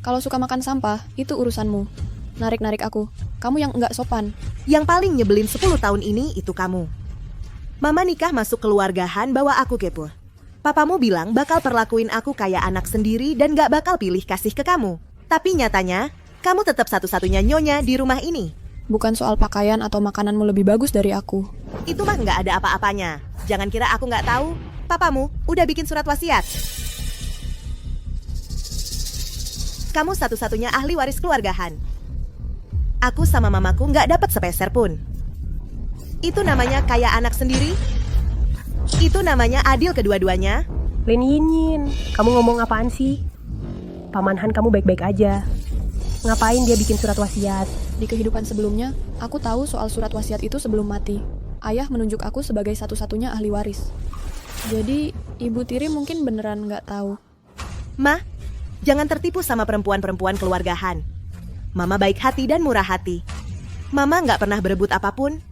Kalau suka makan sampah, itu urusanmu. Narik-narik aku. Kamu yang nggak sopan. Yang paling nyebelin 10 tahun ini itu kamu. Mama nikah masuk keluarga Han bawa aku kepo. Papamu bilang bakal perlakuin aku kayak anak sendiri dan gak bakal pilih kasih ke kamu. Tapi nyatanya, kamu tetap satu-satunya nyonya di rumah ini. Bukan soal pakaian atau makananmu lebih bagus dari aku. Itu mah nggak ada apa-apanya. Jangan kira aku nggak tahu. Papamu udah bikin surat wasiat. Kamu satu-satunya ahli waris keluarga Han. Aku sama mamaku nggak dapat sepeser pun. Itu namanya kayak anak sendiri? Itu namanya adil kedua-duanya? Lin Yin, kamu ngomong apaan sih? Paman Han kamu baik-baik aja. Ngapain dia bikin surat wasiat? Di kehidupan sebelumnya, aku tahu soal surat wasiat itu sebelum mati. Ayah menunjuk aku sebagai satu-satunya ahli waris. Jadi, Ibu Tiri mungkin beneran nggak tahu. Ma, jangan tertipu sama perempuan-perempuan keluarga Han. Mama baik hati dan murah hati. Mama nggak pernah berebut apapun.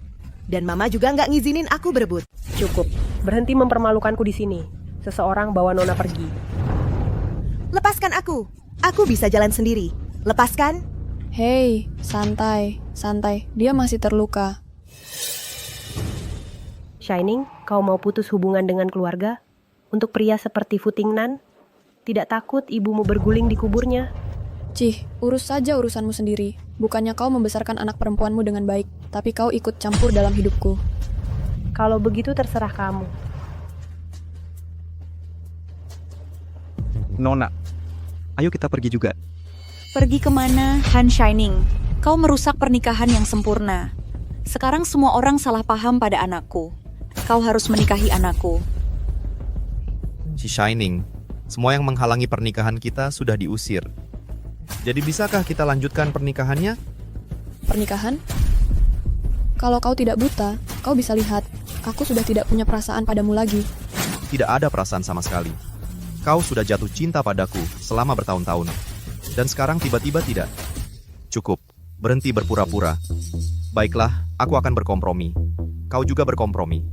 Dan Mama juga nggak ngizinin aku berebut. Cukup, berhenti mempermalukanku di sini. Seseorang bawa Nona pergi. Lepaskan aku. Aku bisa jalan sendiri. Lepaskan. Hei, santai, santai. Dia masih terluka. Shining, kau mau putus hubungan dengan keluarga? Untuk pria seperti Fu Tingnan? Tidak takut ibumu berguling di kuburnya? Cih, urus saja urusanmu sendiri. Bukannya kau membesarkan anak perempuanmu dengan baik, tapi kau ikut campur dalam hidupku. Kalau begitu terserah kamu. Nona, ayo kita pergi juga. Pergi kemana, Han Shining? Kau merusak pernikahan yang sempurna. Sekarang semua orang salah paham pada anakku. Kau harus menikahi anakku. Si Shining, semua yang menghalangi pernikahan kita sudah diusir. Jadi bisakah kita lanjutkan pernikahannya? Pernikahan? Kalau kau tidak buta, kau bisa lihat. Aku sudah tidak punya perasaan padamu lagi. Tidak ada perasaan sama sekali. Kau sudah jatuh cinta padaku selama bertahun-tahun. Dan sekarang tiba-tiba tidak. Cukup, berhenti berpura-pura. Baiklah, aku akan berkompromi. Kau juga berkompromi.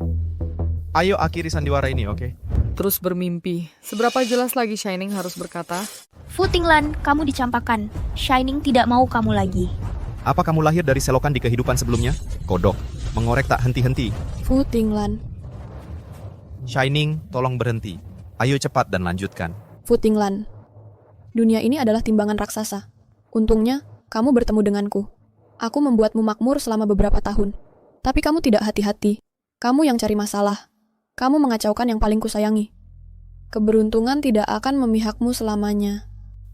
Ayo akhiri sandiwara ini, oke? Terus bermimpi. Seberapa jelas lagi Shining harus berkata? Fu Tinglan, kamu dicampakkan. Shining tidak mau kamu lagi. Apa kamu lahir dari selokan di kehidupan sebelumnya? Kodok, mengorek tak henti-henti. Fu Tinglan. Shining, tolong berhenti. Ayo cepat dan lanjutkan. Fu Tinglan. Dunia ini adalah timbangan raksasa. Untungnya, kamu bertemu denganku. Aku membuatmu makmur selama beberapa tahun. Tapi kamu tidak hati-hati. Kamu yang cari masalah. Kamu mengacaukan yang paling kusayangi. Keberuntungan tidak akan memihakmu selamanya.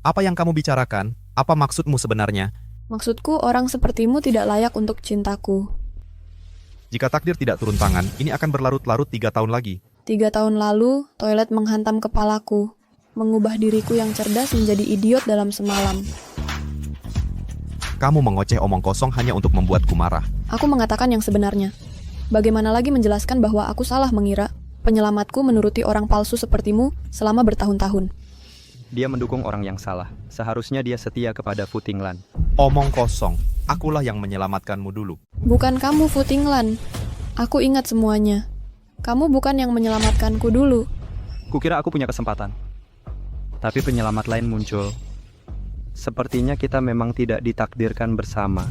Apa yang kamu bicarakan? Apa maksudmu sebenarnya? Maksudku, orang sepertimu tidak layak untuk cintaku. Jika takdir tidak turun tangan, ini akan berlarut-larut 3 tahun lagi. 3 tahun lalu, toilet menghantam kepalaku. Mengubah diriku yang cerdas menjadi idiot dalam semalam. Kamu mengoceh omong kosong hanya untuk membuatku marah. Aku mengatakan yang sebenarnya. Bagaimana lagi menjelaskan bahwa aku salah mengira penyelamatku menuruti orang palsu sepertimu selama bertahun-tahun. Dia mendukung orang yang salah. Seharusnya dia setia kepada Fu Tinglan. Omong kosong. Akulah yang menyelamatkanmu dulu. Bukan kamu, Fu Tinglan. Aku ingat semuanya. Kamu bukan yang menyelamatkanku dulu. Kukira aku punya kesempatan. Tapi penyelamat lain muncul. Sepertinya kita memang tidak ditakdirkan bersama.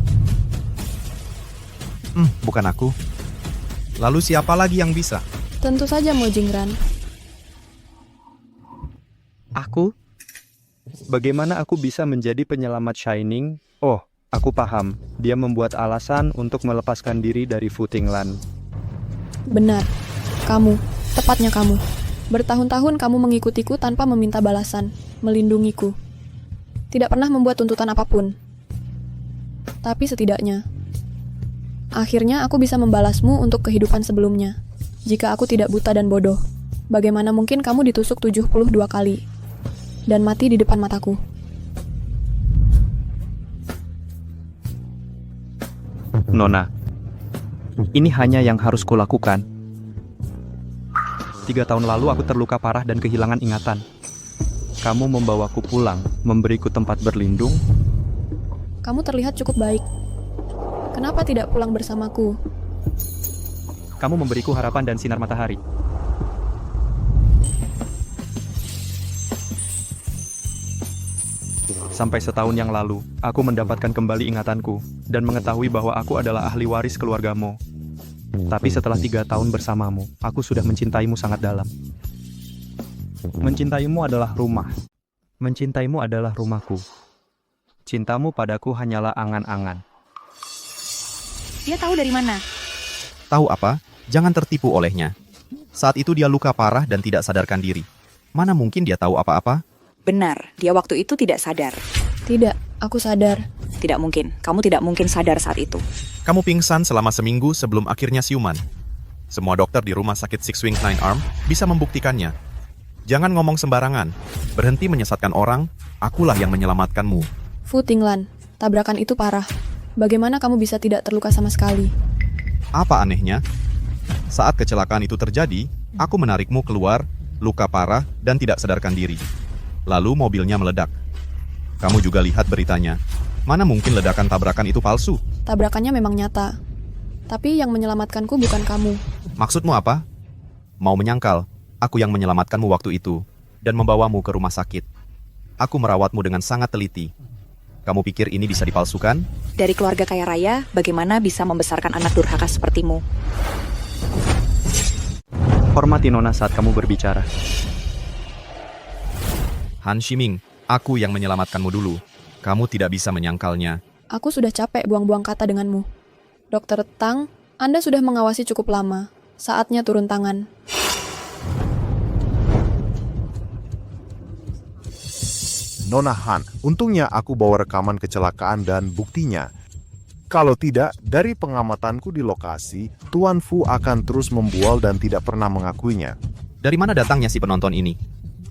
Bukan aku. Lalu siapa lagi yang bisa? Tentu saja Mo Jingran. Aku? Bagaimana aku bisa menjadi penyelamat Shining? Oh, aku paham. Dia membuat alasan untuk melepaskan diri dari Fu Tinglan. Benar. Kamu. Tepatnya kamu. Bertahun-tahun kamu mengikutiku tanpa meminta balasan. Melindungiku. Tidak pernah membuat tuntutan apapun. Tapi setidaknya, akhirnya aku bisa membalasmu untuk kehidupan sebelumnya. Jika aku tidak buta dan bodoh, bagaimana mungkin kamu ditusuk 72 kali dan mati di depan mataku? Nona, ini hanya yang harus kulakukan. 3 tahun lalu aku terluka parah dan kehilangan ingatan. Kamu membawaku pulang, memberiku tempat berlindung. Kamu terlihat cukup baik. Kenapa tidak pulang bersamaku? Kamu memberiku harapan dan sinar matahari. Sampai setahun yang lalu, aku mendapatkan kembali ingatanku dan mengetahui bahwa aku adalah ahli waris keluargamu. Tapi setelah 3 tahun bersamamu, aku sudah mencintaimu sangat dalam. Mencintaimu adalah rumah. Mencintaimu adalah rumahku. Cintamu padaku hanyalah angan-angan. Dia tahu dari mana? Tahu apa? Jangan tertipu olehnya. Saat itu dia luka parah dan tidak sadarkan diri. Mana mungkin dia tahu apa-apa? Benar, dia waktu itu tidak sadar. Tidak, aku sadar. Tidak mungkin, kamu tidak mungkin sadar saat itu. Kamu pingsan selama seminggu sebelum akhirnya siuman. Semua dokter di rumah sakit Six Wing Nine Arm bisa membuktikannya. Jangan ngomong sembarangan. Berhenti menyesatkan orang, akulah yang menyelamatkanmu. Fu Tinglan, tabrakan itu parah. Bagaimana kamu bisa tidak terluka sama sekali? Apa anehnya? Saat kecelakaan itu terjadi, aku menarikmu keluar, luka parah, dan tidak sadarkan diri. Lalu mobilnya meledak. Kamu juga lihat beritanya. Mana mungkin ledakan tabrakan itu palsu? Tabrakannya memang nyata. Tapi yang menyelamatkanku bukan kamu. Maksudmu apa? Mau menyangkal, aku yang menyelamatkanmu waktu itu, dan membawamu ke rumah sakit. Aku merawatmu dengan sangat teliti. Kamu pikir ini bisa dipalsukan? Dari keluarga kaya raya, bagaimana bisa membesarkan anak durhaka sepertimu? Hormati Nona saat kamu berbicara. Han Shiming, aku yang menyelamatkanmu dulu. Kamu tidak bisa menyangkalnya. Aku sudah capek buang-buang kata denganmu. Dokter Tang, Anda sudah mengawasi cukup lama. Saatnya turun tangan. Nona Han, untungnya aku bawa rekaman kecelakaan dan buktinya. Kalau tidak, dari pengamatanku di lokasi, Tuan Fu akan terus membual dan tidak pernah mengakuinya. Dari mana datangnya si penonton ini?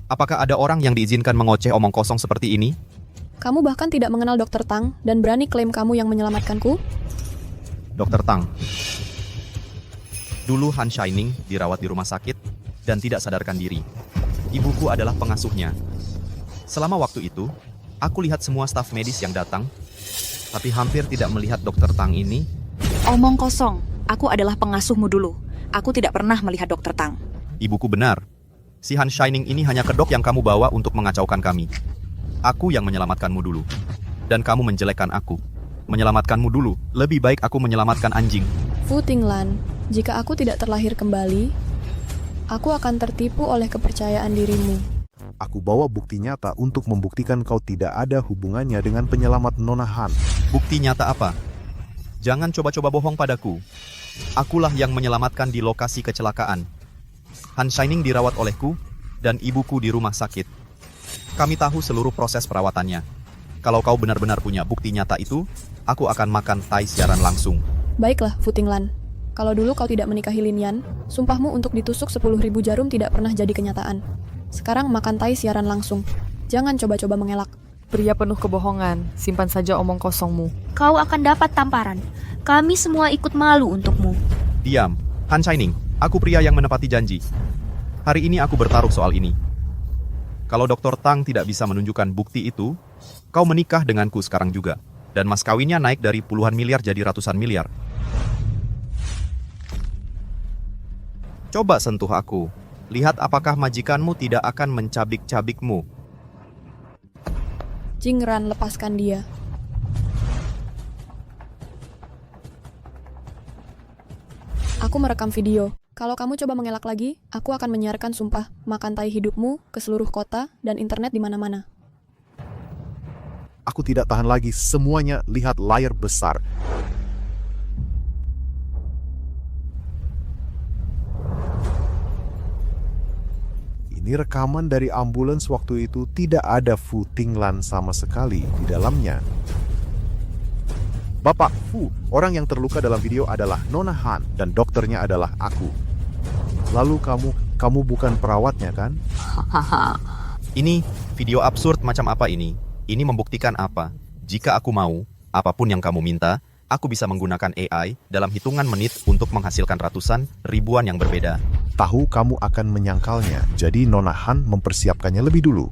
Apakah ada orang yang diizinkan mengoceh omong kosong seperti ini? Kamu bahkan tidak mengenal Dokter Tang dan berani klaim kamu yang menyelamatkanku? Dokter Tang. Dulu Han Shining dirawat di rumah sakit dan tidak sadarkan diri. Ibuku adalah pengasuhnya. Selama waktu itu, aku lihat semua staf medis yang datang, tapi hampir tidak melihat Dokter Tang ini. Omong kosong, aku adalah pengasuhmu dulu. Aku tidak pernah melihat Dokter Tang. Ibuku benar. Si Han Shining ini hanya kedok yang kamu bawa untuk mengacaukan kami. Aku yang menyelamatkanmu dulu. Dan kamu menjelekkan aku. Menyelamatkanmu dulu, lebih baik aku menyelamatkan anjing. Fu Tinglan, jika aku tidak terlahir kembali, aku akan tertipu oleh kepercayaan dirimu. Aku bawa bukti nyata untuk membuktikan kau tidak ada hubungannya dengan penyelamat Nona Han. Bukti nyata apa? Jangan coba-coba bohong padaku. Akulah yang menyelamatkan di lokasi kecelakaan. Han Shining dirawat olehku dan ibuku di rumah sakit. Kami tahu seluruh proses perawatannya. Kalau kau benar-benar punya bukti nyata itu, aku akan makan tai siaran langsung. Baiklah, Fu Tinglan. Kalau dulu kau tidak menikahi Lin Yan, sumpahmu untuk ditusuk 10.000 jarum tidak pernah jadi kenyataan. Sekarang makan tai siaran langsung. Jangan coba-coba mengelak. Pria penuh kebohongan, simpan saja omong kosongmu. Kau akan dapat tamparan. Kami semua ikut malu untukmu. Diam, Han Shining. Aku pria yang menepati janji. Hari ini aku bertaruh soal ini. Kalau Dr. Tang tidak bisa menunjukkan bukti itu, kau menikah denganku sekarang juga. Dan mas kawinnya naik dari puluhan miliar jadi ratusan miliar. Coba sentuh aku. Lihat apakah majikanmu tidak akan mencabik-cabikmu. Jingran, lepaskan dia. Aku merekam video. Kalau kamu coba mengelak lagi, aku akan menyiarkan sumpah makan tai hidupmu ke seluruh kota dan internet di mana-mana. Aku tidak tahan lagi, semuanya lihat layar besar. Ini rekaman dari ambulans waktu itu, tidak ada Fu Tinglan sama sekali di dalamnya. Bapak Fu, orang yang terluka dalam video adalah Nona Han dan dokternya adalah aku. Lalu kamu bukan perawatnya kan? Ini video absurd macam apa ini? Ini membuktikan apa? Jika aku mau, apapun yang kamu minta, aku bisa menggunakan AI dalam hitungan menit untuk menghasilkan ratusan, ribuan yang berbeda. Tahu kamu akan menyangkalnya, jadi Nona Han mempersiapkannya lebih dulu.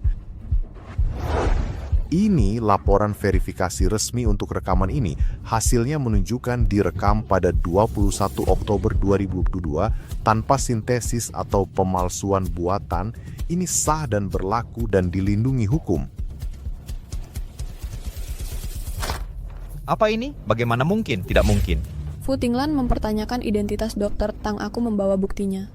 Ini laporan verifikasi resmi untuk rekaman ini. Hasilnya menunjukkan direkam pada 21 Oktober 2022 tanpa sintesis atau pemalsuan buatan. Ini sah dan berlaku dan dilindungi hukum. Apa ini? Bagaimana mungkin? Tidak mungkin. Fu Tinglan mempertanyakan identitas Dokter Tang. Aku membawa buktinya.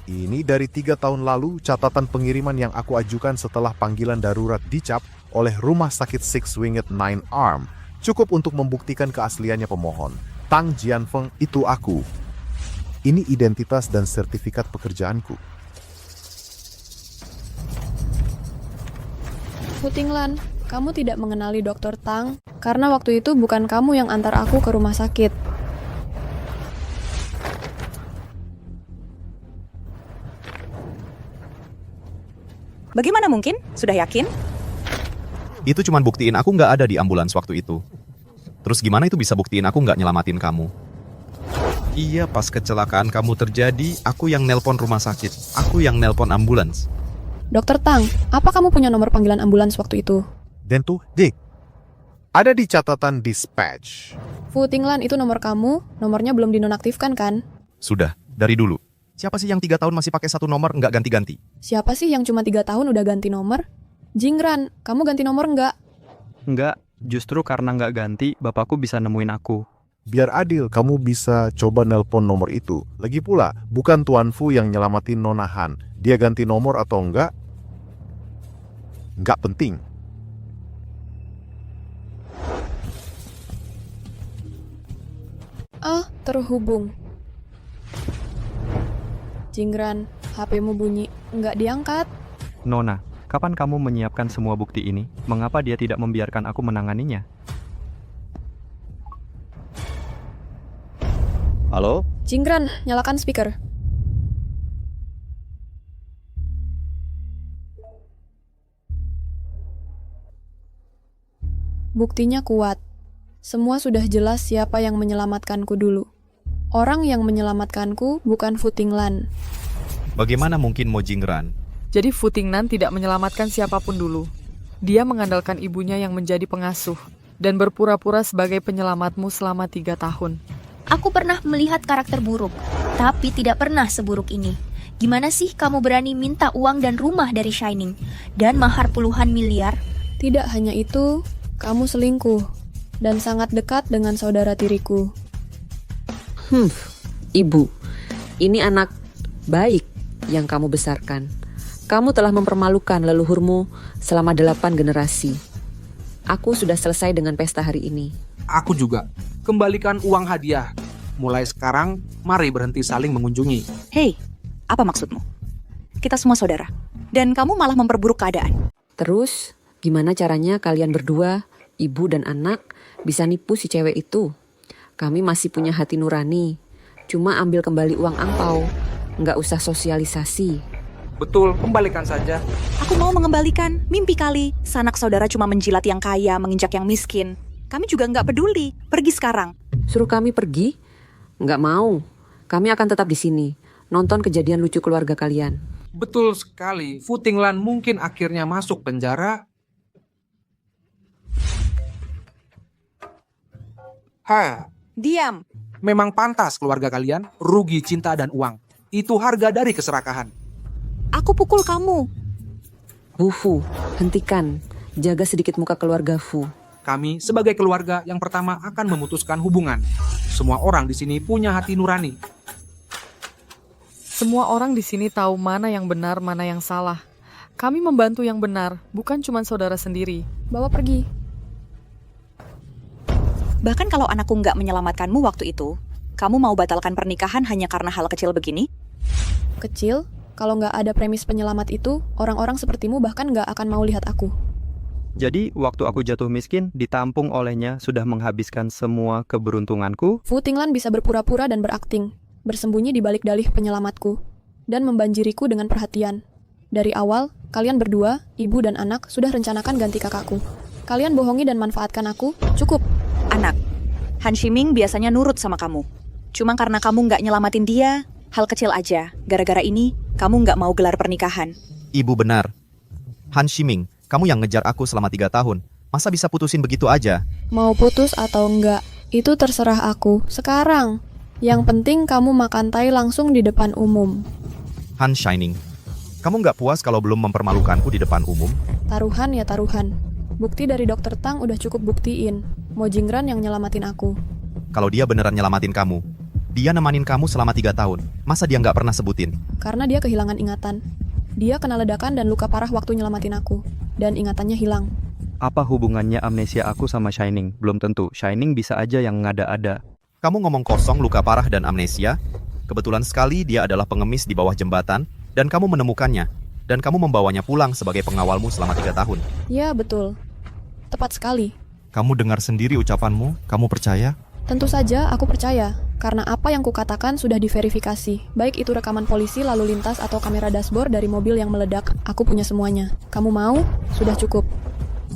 Ini dari 3 tahun lalu, catatan pengiriman yang aku ajukan setelah panggilan darurat dicap oleh Rumah Sakit Six Winged Nine Arm. Cukup untuk membuktikan keasliannya pemohon. Tang Jianfeng itu aku. Ini identitas dan sertifikat pekerjaanku. Fu Tinglan, kamu tidak mengenali Dr. Tang karena waktu itu bukan kamu yang antar aku ke rumah sakit. Bagaimana mungkin? Sudah yakin? Itu cuman buktiin aku nggak ada di ambulans waktu itu. Terus gimana itu bisa buktiin aku nggak nyelamatin kamu? Iya, pas kecelakaan kamu terjadi, aku yang nelpon rumah sakit. Aku yang nelpon ambulans. Dr. Tang, apa kamu punya nomor panggilan ambulans waktu itu? Dan tuh, Dik. Ada di catatan dispatch. Fu Tinglan, itu nomor kamu, nomornya belum dinonaktifkan kan? Sudah, dari dulu. Siapa sih yang 3 tahun masih pakai satu nomor nggak ganti-ganti? Siapa sih yang cuma 3 tahun udah ganti nomor? Jingran, kamu ganti nomor nggak? Enggak, justru karena nggak ganti, bapakku bisa nemuin aku. Biar adil, kamu bisa coba nelpon nomor itu. Lagi pula, bukan Tuan Fu yang nyelamatin Nona Han. Dia ganti nomor atau enggak penting. Terhubung. Jingran, HP-mu bunyi, nggak diangkat. Nona, kapan kamu menyiapkan semua bukti ini? Mengapa dia tidak membiarkan aku menanganinya? Halo? Jingran, nyalakan speaker. Buktinya kuat. Semua sudah jelas siapa yang menyelamatkanku dulu. Orang yang menyelamatkanku bukan Fu Tinglan. Bagaimana mungkin Mo Jingran? Jadi Fu Tingnan tidak menyelamatkan siapapun dulu. Dia mengandalkan ibunya yang menjadi pengasuh dan berpura-pura sebagai penyelamatmu selama 3 tahun. Aku pernah melihat karakter buruk, tapi tidak pernah seburuk ini. Gimana sih kamu berani minta uang dan rumah dari Shining? Dan mahar puluhan miliar? Tidak hanya itu, kamu selingkuh dan sangat dekat dengan saudara tiriku. Ibu, ini anak baik yang kamu besarkan. Kamu telah mempermalukan leluhurmu selama 8 generasi. Aku sudah selesai dengan pesta hari ini. Aku juga. Kembalikan uang hadiah. Mulai sekarang, mari berhenti saling mengunjungi. Hei, apa maksudmu? Kita semua saudara. Dan kamu malah memperburuk keadaan. Terus, gimana caranya kalian berdua, ibu dan anak, bisa nipu si cewek itu? Kami masih punya hati nurani. Cuma ambil kembali uang angpau. Nggak usah sosialisasi. Betul, kembalikan saja. Aku mau mengembalikan. Mimpi kali. Sanak saudara cuma menjilat yang kaya, menginjak yang miskin. Kami juga nggak peduli. Pergi sekarang. Suruh kami pergi? Nggak mau. Kami akan tetap di sini. Nonton kejadian lucu keluarga kalian. Betul sekali. Fu Tinglan mungkin akhirnya masuk penjara. Diam. Memang pantas keluarga kalian rugi cinta dan uang. Itu harga dari keserakahan. Aku pukul kamu. Bu Fu, hentikan. Jaga sedikit muka keluarga Fu. Kami sebagai keluarga yang pertama akan memutuskan hubungan. Semua orang di sini punya hati nurani. Semua orang di sini tahu mana yang benar, mana yang salah. Kami membantu yang benar, bukan cuma saudara sendiri. Bawa pergi. Bahkan kalau anakku nggak menyelamatkanmu waktu itu, kamu mau batalkan pernikahan hanya karena hal kecil begini? Kecil? Kalau nggak ada premis penyelamat itu, orang-orang sepertimu bahkan nggak akan mau lihat aku. Jadi, waktu aku jatuh miskin, ditampung olehnya sudah menghabiskan semua keberuntunganku. Fu Tinglan bisa berpura-pura dan berakting, bersembunyi di balik dalih penyelamatku, dan membanjiriku dengan perhatian. Dari awal, kalian berdua, ibu dan anak, sudah rencanakan ganti kakakku. Kalian bohongi dan manfaatkan aku, cukup. Anak, Han Shiming biasanya nurut sama kamu. Cuma karena kamu nggak nyelamatin dia, hal kecil aja. Gara-gara ini, kamu nggak mau gelar pernikahan. Ibu benar. Han Shiming, kamu yang ngejar aku selama 3 tahun. Masa bisa putusin begitu aja? Mau putus atau enggak, itu terserah aku. Sekarang, yang penting kamu makan tai langsung di depan umum. Han Shining, kamu nggak puas kalau belum mempermalukanku di depan umum? Taruhan ya taruhan. Bukti dari Dr. Tang udah cukup buktiin. Mo Jingran yang nyelamatin aku. Kalau dia beneran nyelamatin kamu, dia nemanin kamu selama 3 tahun. Masa dia nggak pernah sebutin? Karena dia kehilangan ingatan. Dia kena ledakan dan luka parah waktu nyelamatin aku. Dan ingatannya hilang. Apa hubungannya amnesia aku sama Shining? Belum tentu. Shining bisa aja yang ngada-ada. Kamu ngomong kosong, luka parah, dan amnesia. Kebetulan sekali dia adalah pengemis di bawah jembatan, dan kamu menemukannya. Dan kamu membawanya pulang sebagai pengawalmu selama 3 tahun. Ya, betul. Tepat sekali. Kamu dengar sendiri ucapanmu? Kamu percaya? Tentu saja aku percaya, karena apa yang kukatakan sudah diverifikasi. Baik itu rekaman polisi lalu lintas atau kamera dashboard dari mobil yang meledak, aku punya semuanya. Kamu mau? Sudah cukup.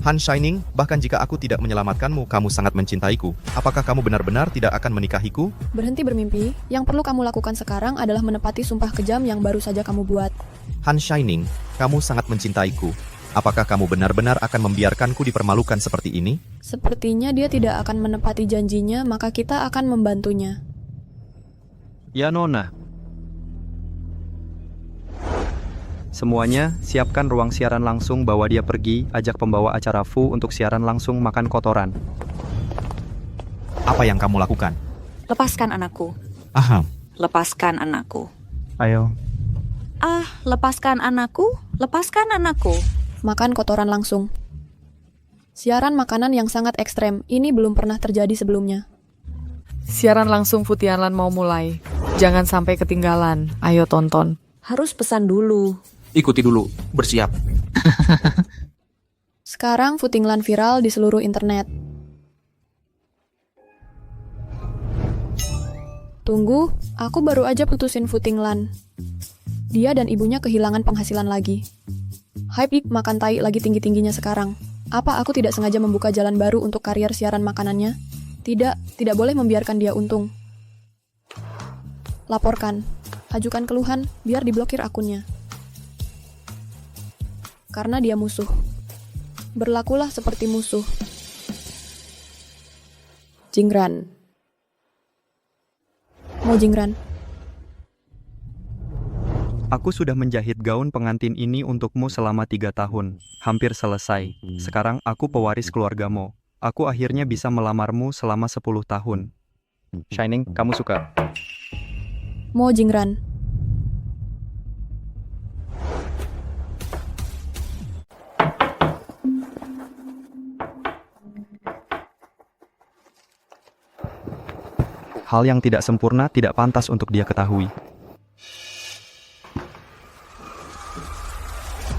Han Shining, bahkan jika aku tidak menyelamatkanmu, kamu sangat mencintaiku. Apakah kamu benar-benar tidak akan menikahiku? Berhenti bermimpi, yang perlu kamu lakukan sekarang adalah menepati sumpah kejam yang baru saja kamu buat. Han Shining, kamu sangat mencintaiku. Apakah kamu benar-benar akan membiarkanku dipermalukan seperti ini? Sepertinya dia tidak akan menepati janjinya, maka kita akan membantunya. Ya, Nona. Semuanya, siapkan ruang siaran langsung, bawa dia pergi, ajak pembawa acara Fu untuk siaran langsung makan kotoran. Apa yang kamu lakukan? Lepaskan anakku. Aham. Lepaskan anakku. Ayo. Lepaskan anakku. Lepaskan anakku. Makan kotoran langsung. Siaran makanan yang sangat ekstrem, ini belum pernah terjadi sebelumnya. Siaran langsung Fu Tianlan mau mulai. Jangan sampai ketinggalan. Ayo tonton. Harus pesan dulu. Ikuti dulu, bersiap. Sekarang Fu Tinglan viral di seluruh internet. Tunggu, aku baru aja putusin Fu Tinglan. Dia dan ibunya kehilangan penghasilan lagi. Hype makan tai lagi tinggi-tingginya sekarang. Apa aku tidak sengaja membuka jalan baru untuk karier siaran makanannya? Tidak boleh membiarkan dia untung. Laporkan, ajukan keluhan, biar diblokir akunnya. Karena dia musuh. Berlakulah seperti musuh. Jingran. Mau Jingran? Aku sudah menjahit gaun pengantin ini untukmu selama 3 tahun. Hampir selesai. Sekarang aku pewaris keluargamu. Aku akhirnya bisa melamarmu selama 10 tahun. Shining, kamu suka? Mo Jingran. Hal yang tidak sempurna tidak pantas untuk dia ketahui.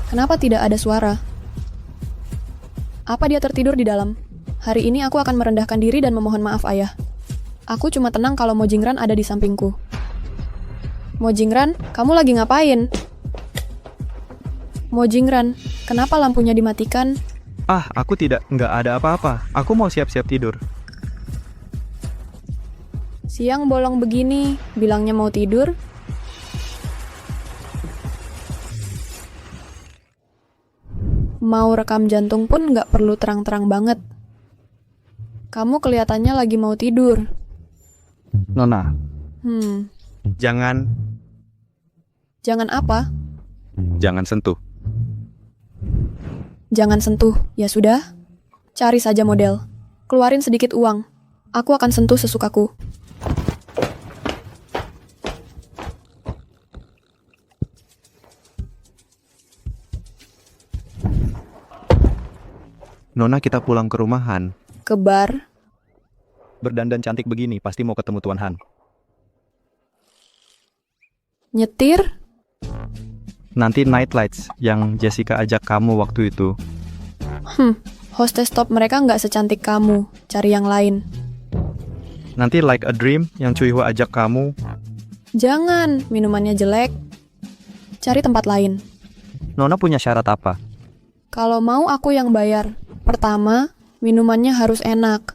Kenapa tidak ada suara? Apa dia tertidur di dalam? Hari ini aku akan merendahkan diri dan memohon maaf, Ayah. Aku cuma tenang kalau Mo Jingran ada di sampingku. Mo Jingran, kamu lagi ngapain? Mo Jingran, kenapa lampunya dimatikan? Aku nggak ada apa-apa. Aku mau siap-siap tidur. Siang bolong begini, bilangnya mau tidur? Mau rekam jantung pun nggak perlu terang-terang banget. Kamu kelihatannya lagi mau tidur. Nona, jangan Jangan apa? jangan sentuh. Jangan sentuh, ya sudah. Cari saja model. Keluarin sedikit uang. Aku akan sentuh sesukaku. Nona, kita pulang ke rumah Han. Ke bar. Berdandan cantik begini, pasti mau ketemu Tuan Han. Nyetir? Nanti Night Lights yang Jessica ajak kamu waktu itu. Hostess top mereka nggak secantik kamu. Cari yang lain. Nanti Like a Dream yang Cuihua ajak kamu. Jangan, minumannya jelek. Cari tempat lain. Nona punya syarat apa? Kalau mau aku yang bayar. Pertama, minumannya harus enak.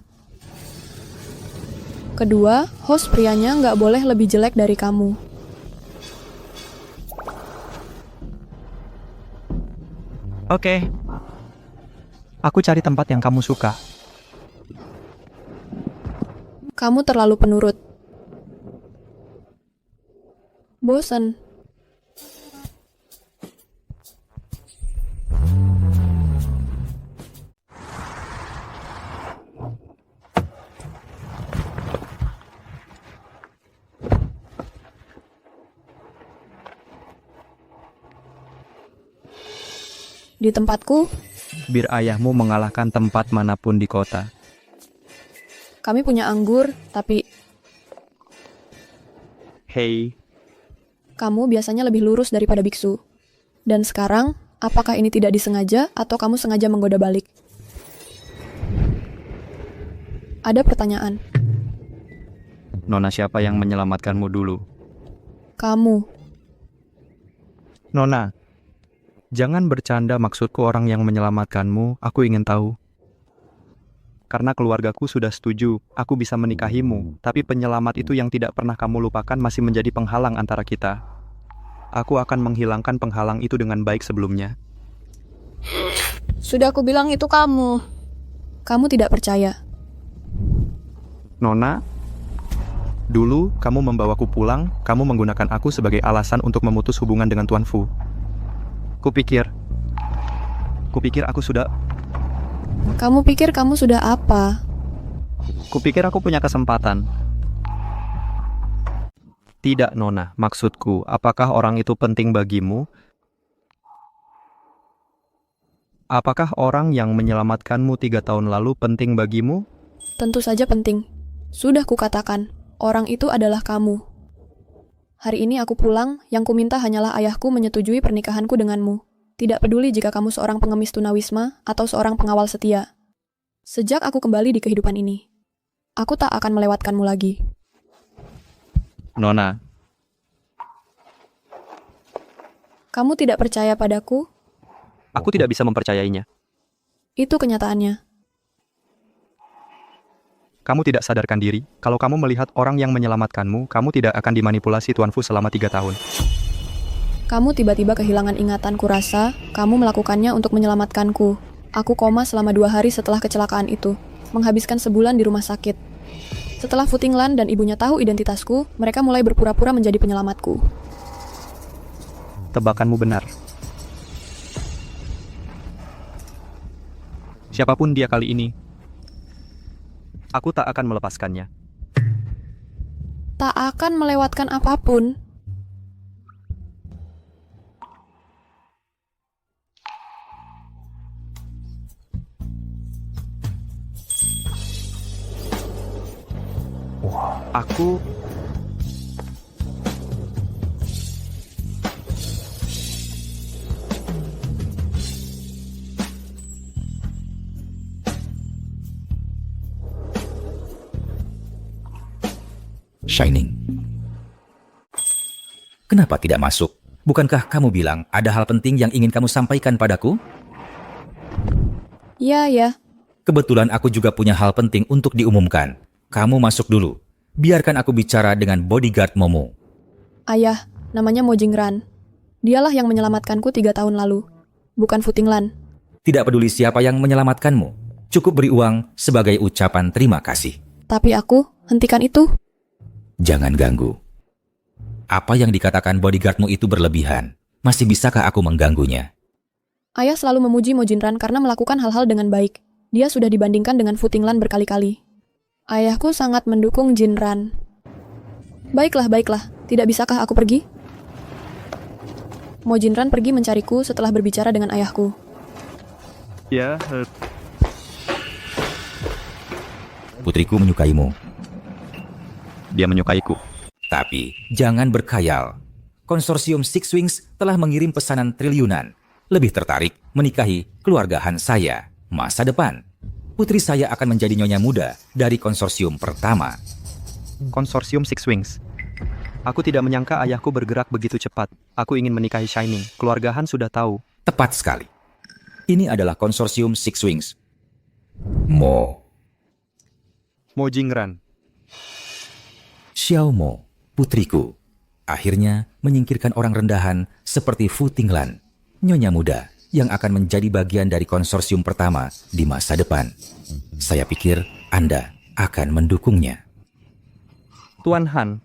Kedua, host prianya nggak boleh lebih jelek dari kamu. Oke. Aku cari tempat yang kamu suka. Kamu terlalu penurut. Bosan. Di tempatku, bir ayahmu mengalahkan tempat manapun di kota. Kami punya anggur, tapi Hei, kamu biasanya lebih lurus daripada biksu. Dan sekarang, apakah ini tidak disengaja atau kamu sengaja menggoda balik? Ada pertanyaan. Nona siapa yang menyelamatkanmu dulu? Kamu. Nona, jangan bercanda, maksudku orang yang menyelamatkanmu, aku ingin tahu. Karena keluargaku sudah setuju, aku bisa menikahimu, tapi penyelamat itu yang tidak pernah kamu lupakan masih menjadi penghalang antara kita. Aku akan menghilangkan penghalang itu dengan baik sebelumnya. Sudah aku bilang itu kamu. Kamu tidak percaya. Nona, dulu kamu membawaku pulang, kamu menggunakan aku sebagai alasan untuk memutus hubungan dengan Tuan Fu. Kupikir aku sudah... Kamu pikir kamu sudah apa? Kupikir aku punya kesempatan. Tidak, Nona. Maksudku, apakah orang itu penting bagimu? Apakah orang yang menyelamatkanmu 3 tahun lalu penting bagimu? Tentu saja penting. Sudah kukatakan, orang itu adalah kamu. Hari ini aku pulang, yang kuminta hanyalah ayahku menyetujui pernikahanku denganmu. Tidak peduli jika kamu seorang pengemis tunawisma atau seorang pengawal setia. Sejak aku kembali di kehidupan ini, aku tak akan melewatkanmu lagi. Nona, kamu tidak percaya padaku? aku tidak bisa mempercayainya. Itu kenyataannya. Kamu tidak sadarkan diri, kalau kamu melihat orang yang menyelamatkanmu, kamu tidak akan dimanipulasi Tuan Fu selama 3 tahun. Kamu tiba-tiba kehilangan ingatan, kurasa kamu melakukannya untuk menyelamatkanku. Aku koma selama 2 hari setelah kecelakaan itu, menghabiskan sebulan di rumah sakit. Setelah Fu Tinglan dan ibunya tahu identitasku, mereka mulai berpura-pura menjadi penyelamatku. Tebakanmu benar. Siapapun dia kali ini, aku tak akan melepaskannya. Tak akan melewatkan apapun. Aku... Shining. Kenapa tidak masuk? Bukankah kamu bilang ada hal penting yang ingin kamu sampaikan padaku? Ya. Kebetulan aku juga punya hal penting untuk diumumkan. Kamu masuk dulu. Biarkan aku bicara dengan bodyguard Momo. Ayah, namanya Mo Jingran. Dialah yang menyelamatkanku 3 tahun lalu. Bukan Fu Tinglan. Tidak peduli siapa yang menyelamatkanmu. Cukup beri uang sebagai ucapan terima kasih. Tapi aku, hentikan itu. Jangan ganggu. Apa yang dikatakan bodyguardmu itu berlebihan. Masih bisakah aku mengganggunya? Ayah selalu memuji Mo Jingran karena melakukan hal-hal dengan baik. Dia sudah dibandingkan dengan Fu Tinglan berkali-kali. Ayahku sangat mendukung Jinran. Baiklah. Tidak bisakah aku pergi? Mo Jinran pergi mencariku setelah berbicara dengan ayahku. Ya, Putriku menyukaimu. dia menyukaiku. Tapi jangan berkhayal. Konsorsium Six Wings telah mengirim pesanan triliunan. Lebih tertarik menikahi keluarga Han saya masa depan. Putri saya akan menjadi nyonya muda dari konsorsium pertama. Konsorsium Six Wings. Aku tidak menyangka ayahku bergerak begitu cepat. Aku ingin menikahi Shining. Keluarga Han sudah tahu. Tepat sekali. Ini adalah konsorsium Six Wings. Mo Jingran. Xiao Mo, putriku. Akhirnya menyingkirkan orang rendahan seperti Fu Tinglan, nyonya muda yang akan menjadi bagian dari konsorsium pertama di masa depan. Saya pikir Anda akan mendukungnya. Tuan Han,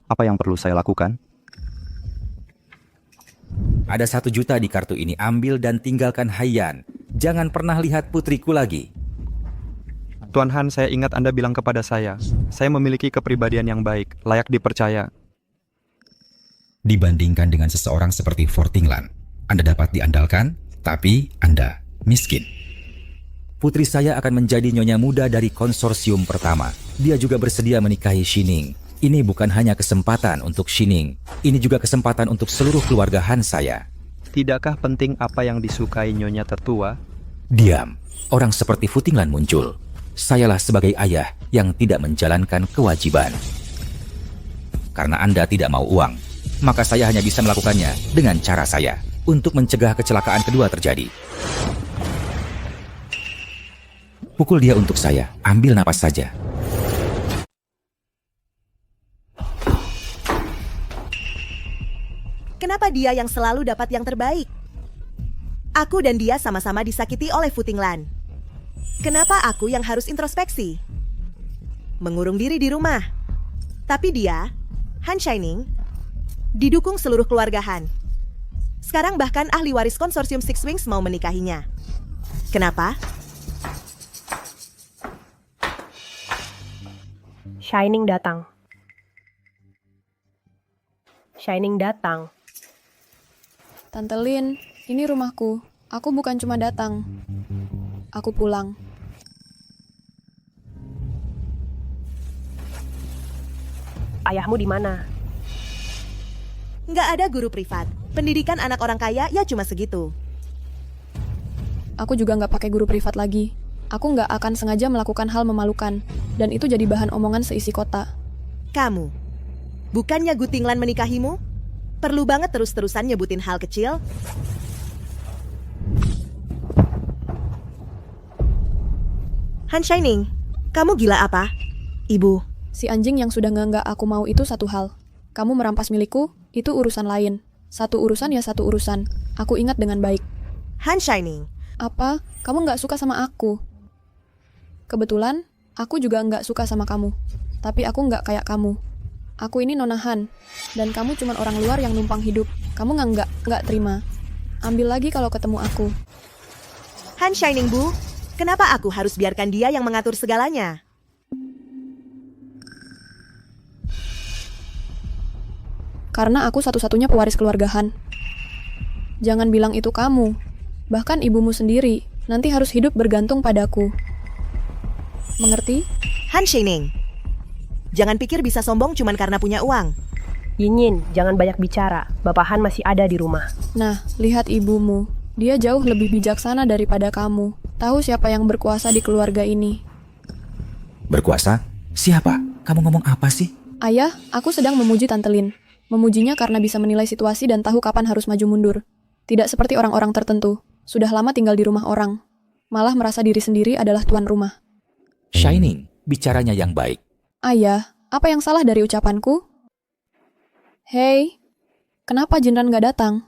apa yang perlu saya lakukan? Ada 1 juta di kartu ini, ambil dan tinggalkan Haiyan. Jangan pernah lihat putriku lagi. Tuan Han, saya ingat Anda bilang kepada saya memiliki kepribadian yang baik, layak dipercaya. Dibandingkan dengan seseorang seperti Fu Tinglan, Anda dapat diandalkan, tapi Anda miskin. Putri saya akan menjadi nyonya muda dari konsorsium pertama. Dia juga bersedia menikahi Shining. Ini bukan hanya kesempatan untuk Shining, ini juga kesempatan untuk seluruh keluarga Han saya. Tidakkah penting apa yang disukai nyonya tertua? Diam, orang seperti Fu Tinglan muncul. Sayalah sebagai ayah yang tidak menjalankan kewajiban. Karena Anda tidak mau uang, maka saya hanya bisa melakukannya dengan cara saya untuk mencegah kecelakaan kedua terjadi. Pukul dia untuk saya, ambil napas saja. Kenapa dia yang selalu dapat yang terbaik? Aku dan dia sama-sama disakiti oleh Fu Tinglan. Kenapa aku yang harus introspeksi? Mengurung diri di rumah. Tapi dia, Han Shining, didukung seluruh keluarga Han. Sekarang bahkan ahli waris konsorsium Six Wings mau menikahinya. Kenapa? Shining datang. Shining datang. Tante Lin, ini rumahku. Aku bukan cuma datang. Aku pulang. Ayahmu di mana? Nggak ada guru privat. Pendidikan anak orang kaya ya cuma segitu. Aku juga nggak pakai guru privat lagi. Aku nggak akan sengaja melakukan hal memalukan, dan itu jadi bahan omongan seisi kota. Kamu, bukannya Gu Tinglan menikahimu? Perlu banget terus-terusan nyebutin hal kecil? Han Shining, kamu gila apa? Ibu. Si anjing yang sudah nggak aku mau itu satu hal. Kamu merampas milikku, itu urusan lain. Satu urusan ya satu urusan. Aku ingat dengan baik. Han Shining. Apa? Kamu nggak suka sama aku? Kebetulan, aku juga nggak suka sama kamu. Tapi aku nggak kayak kamu. Aku ini Nona Han, dan kamu cuma orang luar yang numpang hidup. Kamu nggak terima. Ambil lagi kalau ketemu aku. Han Shining Bu, kenapa aku harus biarkan dia yang mengatur segalanya? Karena aku satu-satunya pewaris keluarga Han. Jangan bilang itu kamu. Bahkan ibumu sendiri nanti harus hidup bergantung padaku. Mengerti? Han Shining, jangan pikir bisa sombong cuman karena punya uang. Yinyin, jangan banyak bicara. Bapak Han masih ada di rumah. Nah, lihat ibumu. Dia jauh lebih bijaksana daripada kamu. Tahu siapa yang berkuasa di keluarga ini. Berkuasa? Siapa? Kamu ngomong apa sih? Ayah, aku sedang memuji Tante Lin. Memujinya karena bisa menilai situasi dan tahu kapan harus maju mundur. Tidak seperti orang-orang tertentu. Sudah lama tinggal di rumah orang. Malah merasa diri sendiri adalah tuan rumah. Shining, bicaranya yang baik. Ayah, apa yang salah dari ucapanku? Hei, kenapa Jinran gak datang?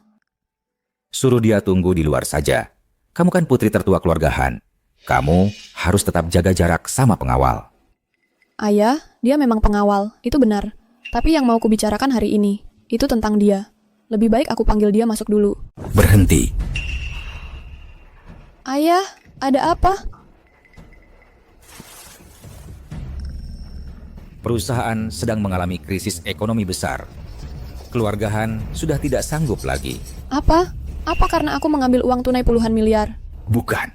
Suruh dia tunggu di luar saja. Kamu kan putri tertua keluarga Han. Kamu harus tetap jaga jarak sama pengawal. Ayah, dia memang pengawal, itu benar. Tapi yang mau kubicarakan hari ini, itu tentang dia. Lebih baik aku panggil dia masuk dulu. Berhenti. Ayah, ada apa? Perusahaan sedang mengalami krisis ekonomi besar. Keluarga Han sudah tidak sanggup lagi. Apa? Apa karena aku mengambil uang tunai puluhan miliar? Bukan.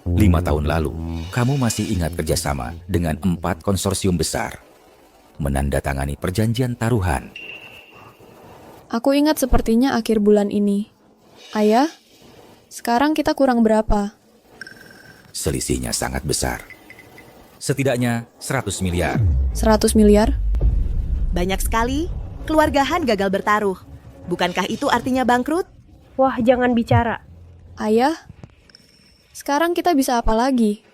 5 tahun lalu, kamu masih ingat kerjasama dengan 4 konsorsium besar. Menandatangani perjanjian taruhan. Aku ingat sepertinya akhir bulan ini. Ayah, sekarang kita kurang berapa? Selisihnya sangat besar. Setidaknya 100 miliar. 100 miliar? Banyak sekali. Keluarga Han gagal bertaruh. Bukankah itu artinya bangkrut? Wah, jangan bicara. Ayah, sekarang kita bisa apa lagi?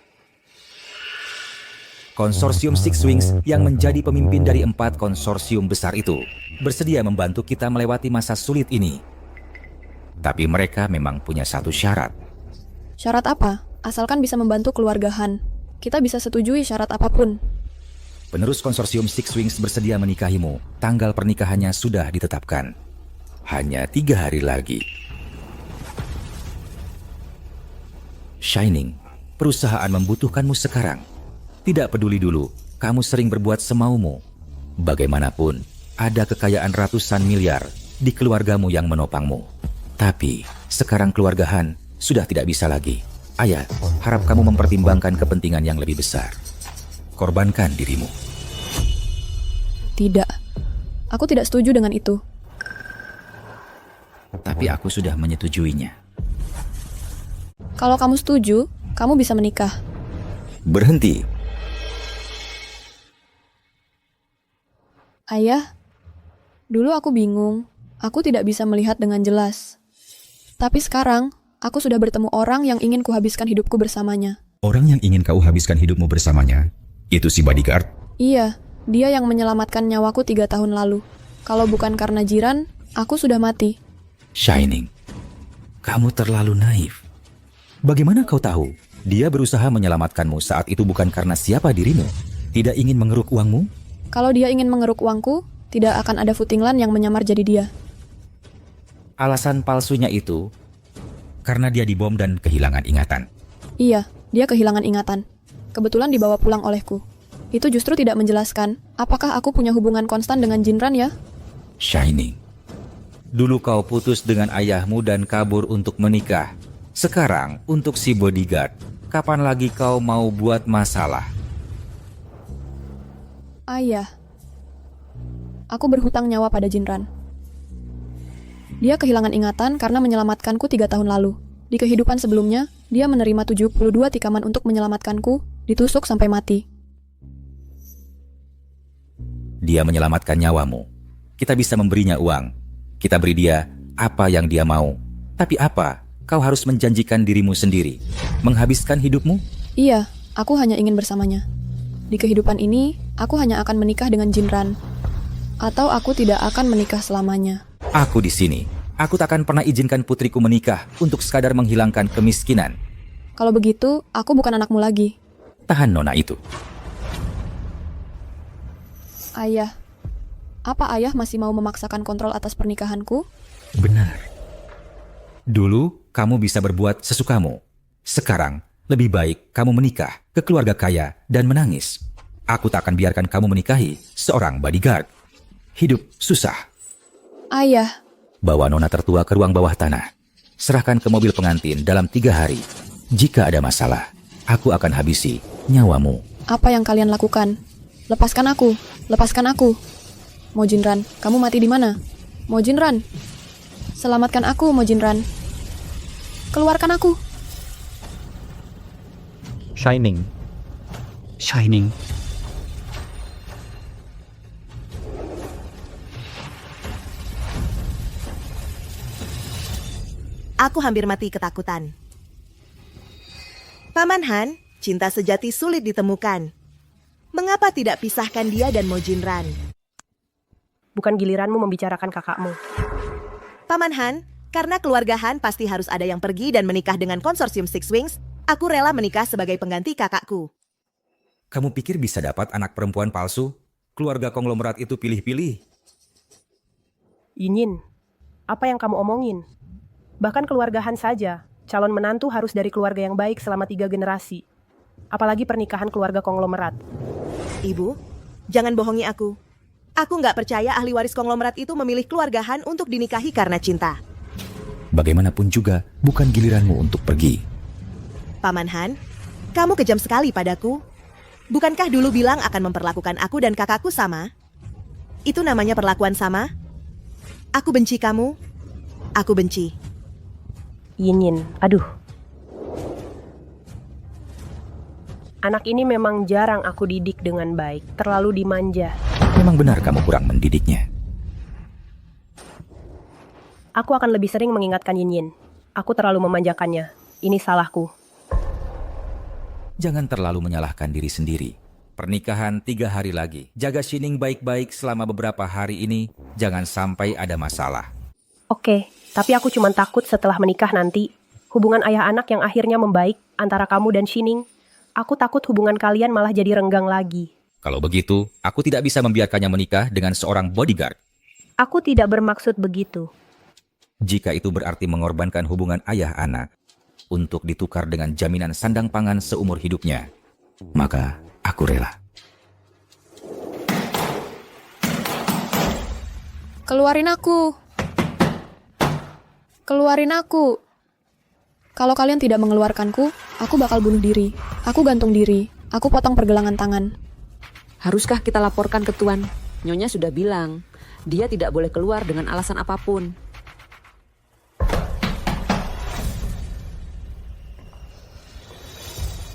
Konsorsium Six Wings yang menjadi pemimpin dari 4 konsorsium besar itu bersedia membantu kita melewati masa sulit ini. Tapi mereka memang punya satu syarat. Syarat apa? Asalkan bisa membantu keluarga Han. Kita bisa setujui syarat apapun. Penerus konsorsium Six Wings bersedia menikahimu. Tanggal pernikahannya sudah ditetapkan. Hanya 3 hari lagi. Shining, perusahaan membutuhkanmu sekarang. Tidak peduli dulu, kamu sering berbuat semaumu. Bagaimanapun, ada kekayaan ratusan miliar di keluargamu yang menopangmu. Tapi, sekarang keluarga Han sudah tidak bisa lagi. Ayah, harap kamu mempertimbangkan kepentingan yang lebih besar. Korbankan dirimu. Tidak. Aku tidak setuju dengan itu. Tapi aku sudah menyetujuinya. Kalau kamu setuju, kamu bisa menikah. Berhenti. Ayah, dulu aku bingung. Aku tidak bisa melihat dengan jelas. Tapi sekarang, aku sudah bertemu orang yang ingin kuhabiskan hidupku bersamanya. Orang yang ingin kau habiskan hidupmu bersamanya, itu si bodyguard? Iya, dia yang menyelamatkan nyawaku 3 tahun lalu. Kalau bukan karena jiran, aku sudah mati. Shining, kamu terlalu naif. Bagaimana kau tahu dia berusaha menyelamatkanmu saat itu bukan karena siapa dirimu? Tidak ingin mengeruk uangmu? Kalau dia ingin mengeruk uangku, tidak akan ada Futinglan yang menyamar jadi dia. Alasan palsunya itu karena dia dibom dan kehilangan ingatan. Iya, dia kehilangan ingatan. Kebetulan dibawa pulang olehku. Itu justru tidak menjelaskan apakah aku punya hubungan konstan dengan Jinran ya? Shining, dulu kau putus dengan ayahmu dan kabur untuk menikah. Sekarang untuk si bodyguard, kapan lagi kau mau buat masalah? Ayah, aku berhutang nyawa pada Jinran. Dia kehilangan ingatan karena menyelamatkanku 3 tahun lalu. Di kehidupan sebelumnya, dia menerima 72 tikaman untuk menyelamatkanku, ditusuk sampai mati. Dia menyelamatkan nyawamu. Kita bisa memberinya uang. Kita beri dia apa yang dia mau. Tapi apa? Kau harus menjanjikan dirimu sendiri. Menghabiskan hidupmu? Iya, aku hanya ingin bersamanya. Di kehidupan ini, aku hanya akan menikah dengan Jinran. Atau aku tidak akan menikah selamanya. Aku di sini. Aku tak akan pernah izinkan putriku menikah untuk sekadar menghilangkan kemiskinan. Kalau begitu, aku bukan anakmu lagi. Tahan nona itu. Ayah, apa ayah masih mau memaksakan kontrol atas pernikahanku? Benar. Dulu, kamu bisa berbuat sesukamu. Sekarang, lebih baik kamu menikah ke keluarga kaya dan menangis. Aku tak akan biarkan kamu menikahi seorang bodyguard. Hidup susah. Ayah. Bawa nona tertua ke ruang bawah tanah. Serahkan ke mobil pengantin dalam 3 hari. Jika ada masalah, aku akan habisi nyawamu. Apa yang kalian lakukan? Lepaskan aku. Lepaskan aku. Mojinran, kamu mati di mana? Mojinran. Selamatkan aku, Mojinran. Keluarkan aku. Shining. Shining. Aku hampir mati ketakutan. Paman Han, cinta sejati sulit ditemukan. Mengapa tidak pisahkan dia dan Mojinran? Bukan giliranmu membicarakan kakakmu. Paman Han, karena keluarga Han pasti harus ada yang pergi dan menikah dengan konsorsium Six Wings, aku rela menikah sebagai pengganti kakakku. Kamu pikir bisa dapat anak perempuan palsu? Keluarga konglomerat itu pilih-pilih. Yinyin, apa yang kamu omongin? Bahkan keluarga Han saja, calon menantu harus dari keluarga yang baik selama 3 generasi. Apalagi pernikahan keluarga konglomerat. Ibu, jangan bohongi aku. Aku nggak percaya ahli waris konglomerat itu memilih keluarga Han untuk dinikahi karena cinta. Bagaimanapun juga, bukan giliranmu untuk pergi. Paman Han, kamu kejam sekali padaku. Bukankah dulu bilang akan memperlakukan aku dan kakakku sama? Itu namanya perlakuan sama? Aku benci kamu. Aku benci. Yinyin, aduh. Anak ini memang jarang aku didik dengan baik, terlalu dimanja. Memang benar kamu kurang mendidiknya. Aku akan lebih sering mengingatkan Yinyin. Aku terlalu memanjakannya. Ini salahku. Jangan terlalu menyalahkan diri sendiri. Pernikahan 3 hari lagi. Jaga Shining baik-baik selama beberapa hari ini. Jangan sampai ada masalah. Oke, tapi aku cuma takut setelah menikah nanti. Hubungan ayah anak yang akhirnya membaik antara kamu dan Shining. Aku takut hubungan kalian malah jadi renggang lagi. Kalau begitu, aku tidak bisa membiarkannya menikah dengan seorang bodyguard. Aku tidak bermaksud begitu. Jika itu berarti mengorbankan hubungan ayah anak untuk ditukar dengan jaminan sandang pangan seumur hidupnya, maka aku rela. Keluarin aku. Keluarin aku. Kalau kalian tidak mengeluarkanku, aku bakal bunuh diri. Aku gantung diri. Aku potong pergelangan tangan. Haruskah kita laporkan ke Tuan? Nyonya sudah bilang, dia tidak boleh keluar dengan alasan apapun.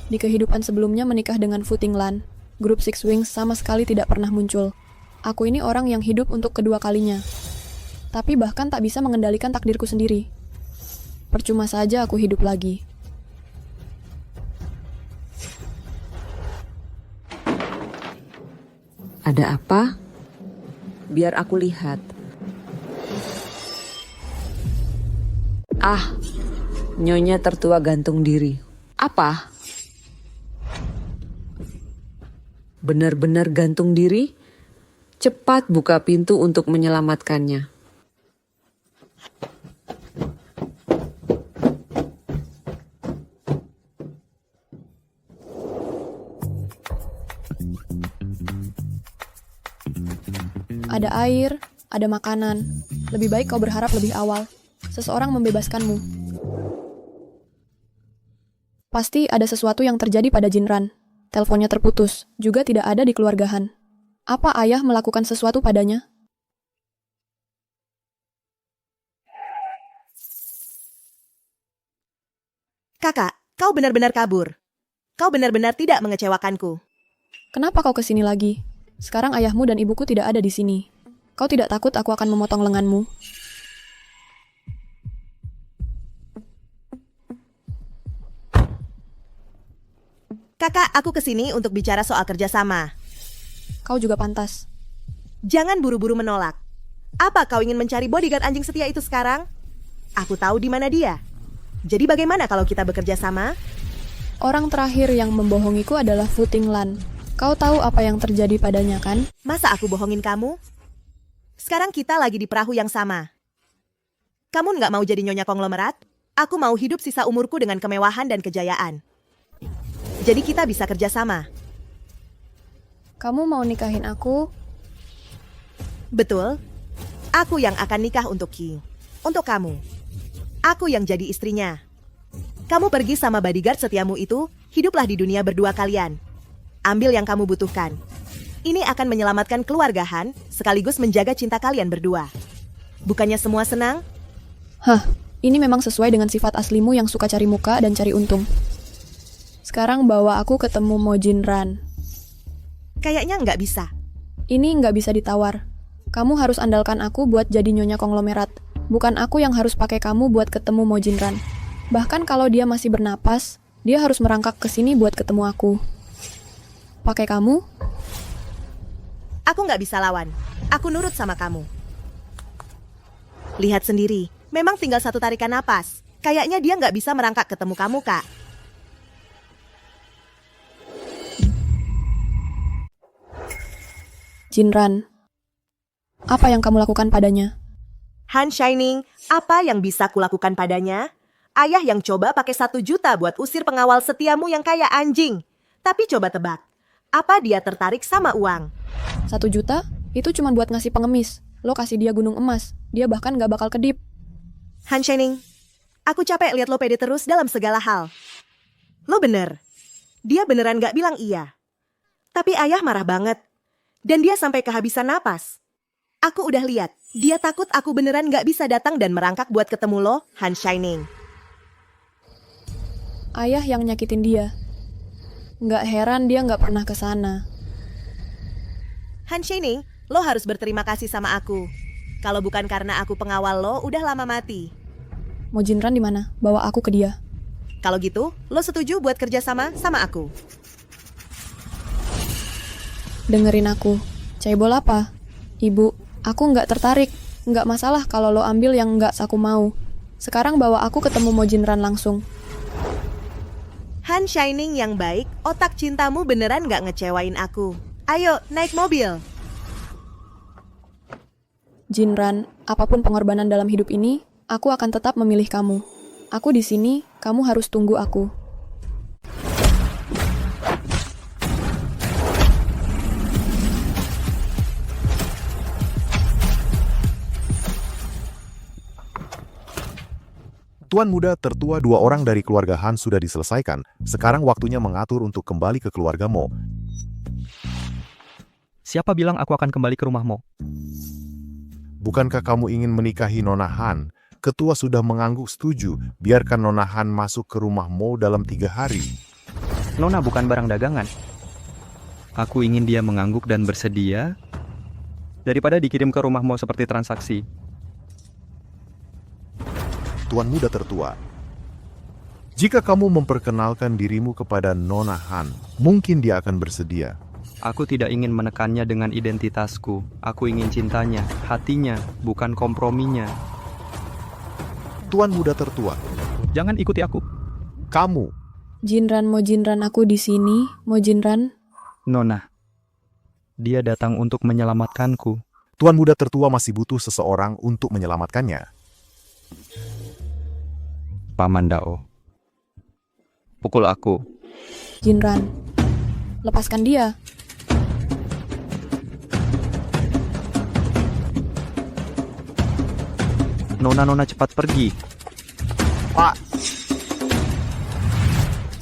Di kehidupan sebelumnya menikah dengan Fu Tinglan, grup Six Wings sama sekali tidak pernah muncul. Aku ini orang yang hidup untuk kedua kalinya. Tapi bahkan tak bisa mengendalikan takdirku sendiri. Percuma saja aku hidup lagi. Ada apa? Biar aku lihat. Ah, Nyonya tertua gantung diri. Apa? Benar-benar gantung diri? Cepat buka pintu untuk menyelamatkannya. Ada air, ada makanan. Lebih baik kau berharap lebih awal. Seseorang membebaskanmu. Pasti ada sesuatu yang terjadi pada Jinran. Teleponnya terputus, juga tidak ada di keluarga Han. Apa ayah melakukan sesuatu padanya? Kakak, kau benar-benar kabur. Kau benar-benar tidak mengecewakanku. Kenapa kau kesini lagi? Sekarang ayahmu dan ibuku tidak ada di sini. Kau tidak takut aku akan memotong lenganmu? Kakak, aku kesini untuk bicara soal kerjasama. Kau juga pantas. Jangan buru-buru menolak. Apa kau ingin mencari bodyguard anjing setia itu sekarang? Aku tahu di mana dia. Jadi bagaimana kalau kita bekerja sama? Orang terakhir yang membohongiku adalah Fu Tinglan. Kau tahu apa yang terjadi padanya, kan? Masa aku bohongin kamu? Sekarang kita lagi di perahu yang sama. Kamu nggak mau jadi nyonya konglomerat? Aku mau hidup sisa umurku dengan kemewahan dan kejayaan. Jadi kita bisa kerja sama. Kamu mau nikahin aku? Betul. Aku yang akan nikah untuk Ki. Untuk kamu. Aku yang jadi istrinya. Kamu pergi sama bodyguard setiamu itu, hiduplah di dunia berdua kalian. Ambil yang kamu butuhkan. Ini akan menyelamatkan keluarga Han, sekaligus menjaga cinta kalian berdua. Bukannya semua senang? Hah, ini memang sesuai dengan sifat aslimu yang suka cari muka dan cari untung. Sekarang bawa aku ketemu Mo Jinran. Kayaknya nggak bisa. Ini nggak bisa ditawar. Kamu harus andalkan aku buat jadi nyonya konglomerat. Bukan aku yang harus pakai kamu buat ketemu Mo Jinran. Bahkan kalau dia masih bernapas, dia harus merangkak ke sini buat ketemu aku. Pakai kamu? Aku nggak bisa lawan. Aku nurut sama kamu. Lihat sendiri, memang tinggal satu tarikan napas. Kayaknya dia nggak bisa merangkak ketemu kamu, Kak. Jinran, apa yang kamu lakukan padanya? Han Shining, apa yang bisa kulakukan padanya? Ayah yang coba pakai 1 juta buat usir pengawal setiamu yang kayak anjing. Tapi coba tebak, apa dia tertarik sama uang? 1 juta? Itu cuma buat ngasih pengemis. Lo kasih dia gunung emas, dia bahkan gak bakal kedip. Han Shining, aku capek lihat lo pede terus dalam segala hal. Lo bener, dia beneran gak bilang iya. Tapi ayah marah banget. Dan dia sampai kehabisan napas. Aku udah lihat, dia takut aku beneran gak bisa datang dan merangkak buat ketemu lo, Han Shining. Ayah yang nyakitin dia. Nggak heran dia nggak pernah ke sana. Han Shining, lo harus berterima kasih sama aku. Kalau bukan karena aku pengawal lo, udah lama mati. Mo Jinran di mana? Bawa aku ke dia. Kalau gitu, lo setuju buat kerja sama aku? Dengerin aku. Cebol apa? Ibu, aku nggak tertarik. Nggak masalah kalau lo ambil yang nggak aku mau. Sekarang bawa aku ketemu Mo Jinran langsung. Han Shining yang baik, otak cintamu beneran nggak ngecewain aku. Ayo, naik mobil. Jinran, apapun pengorbanan dalam hidup ini, aku akan tetap memilih kamu. Aku di sini, kamu harus tunggu aku. Tuan muda tertua, 2 orang dari keluarga Han sudah diselesaikan. Sekarang waktunya mengatur untuk kembali ke keluarga Mo. Siapa bilang aku akan kembali ke rumah Mo? Bukankah kamu ingin menikahi Nona Han? Ketua sudah mengangguk setuju. Biarkan Nona Han masuk ke rumah Mo dalam 3 hari. Nona bukan barang dagangan. Aku ingin dia mengangguk dan bersedia daripada dikirim ke rumah Mo seperti transaksi. Tuan muda tertua, jika kamu memperkenalkan dirimu kepada Nona Han, mungkin dia akan bersedia. Aku tidak ingin menekannya dengan identitasku. Aku ingin cintanya, hatinya, bukan komprominya. Tuan muda tertua, jangan ikuti aku. Kamu. Jinran, mau Jinran aku di sini, mau Jinran. Nona, dia datang untuk menyelamatkanku. Tuan muda tertua masih butuh seseorang untuk menyelamatkannya. Paman Dao, pukul aku. Jinran, lepaskan dia. Nona cepat pergi. Pak.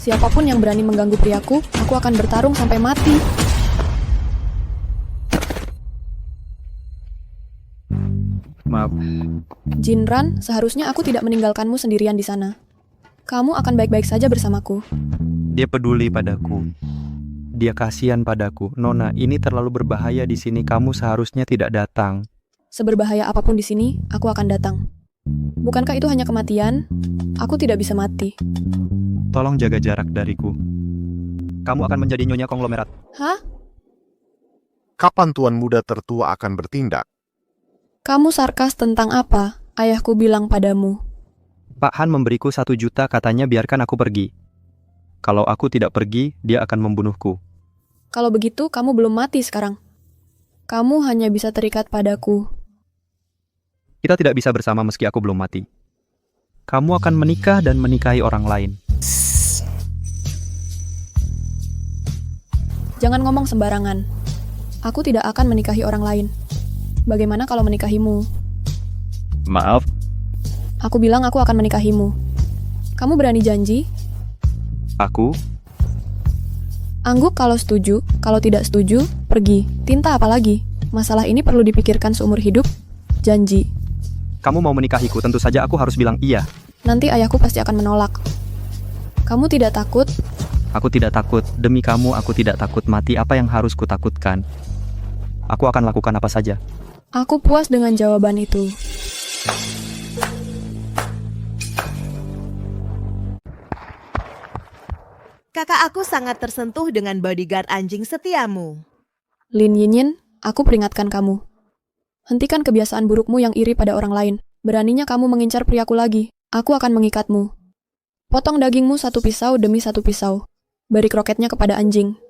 Siapapun yang berani mengganggu priaku, aku akan bertarung sampai mati. Maaf. Jinran, seharusnya aku tidak meninggalkanmu sendirian di sana. Kamu akan baik-baik saja bersamaku. Dia peduli padaku. Dia kasihan padaku. Nona, ini terlalu berbahaya di sini. Kamu seharusnya tidak datang. Seberbahaya apapun di sini, aku akan datang. Bukankah itu hanya kematian? Aku tidak bisa mati. Tolong jaga jarak dariku. Kamu akan menjadi nyonya konglomerat. Hah? Kapan Tuan muda tertua akan bertindak? Kamu sarkas tentang apa? Ayahku bilang padamu. Pak Han memberiku 1 juta, katanya biarkan aku pergi. Kalau aku tidak pergi, dia akan membunuhku. Kalau begitu, kamu belum mati sekarang. Kamu hanya bisa terikat padaku. Kita tidak bisa bersama meski aku belum mati. Kamu akan menikah dan menikahi orang lain. Jangan ngomong sembarangan. Aku tidak akan menikahi orang lain. Bagaimana kalau menikahimu? Maaf. Aku bilang aku akan menikahimu. Kamu berani janji? Aku? Angguk kalau setuju, kalau tidak setuju, pergi. Tinta apa lagi? Masalah ini perlu dipikirkan seumur hidup. Janji. Kamu mau menikahiku, tentu saja aku harus bilang iya. Nanti ayahku pasti akan menolak. Kamu tidak takut? Aku tidak takut. Demi kamu, aku tidak takut mati. Apa yang harus kutakutkan? Aku akan lakukan apa saja. Aku puas dengan jawaban itu. Kakak aku sangat tersentuh dengan bodyguard anjing setiamu. Lin Yinyin, aku peringatkan kamu. Hentikan kebiasaan burukmu yang iri pada orang lain. Beraninya kamu mengincar priaku lagi, aku akan mengikatmu. Potong dagingmu 1 pisau demi 1 pisau. Beri kroketnya kepada anjing.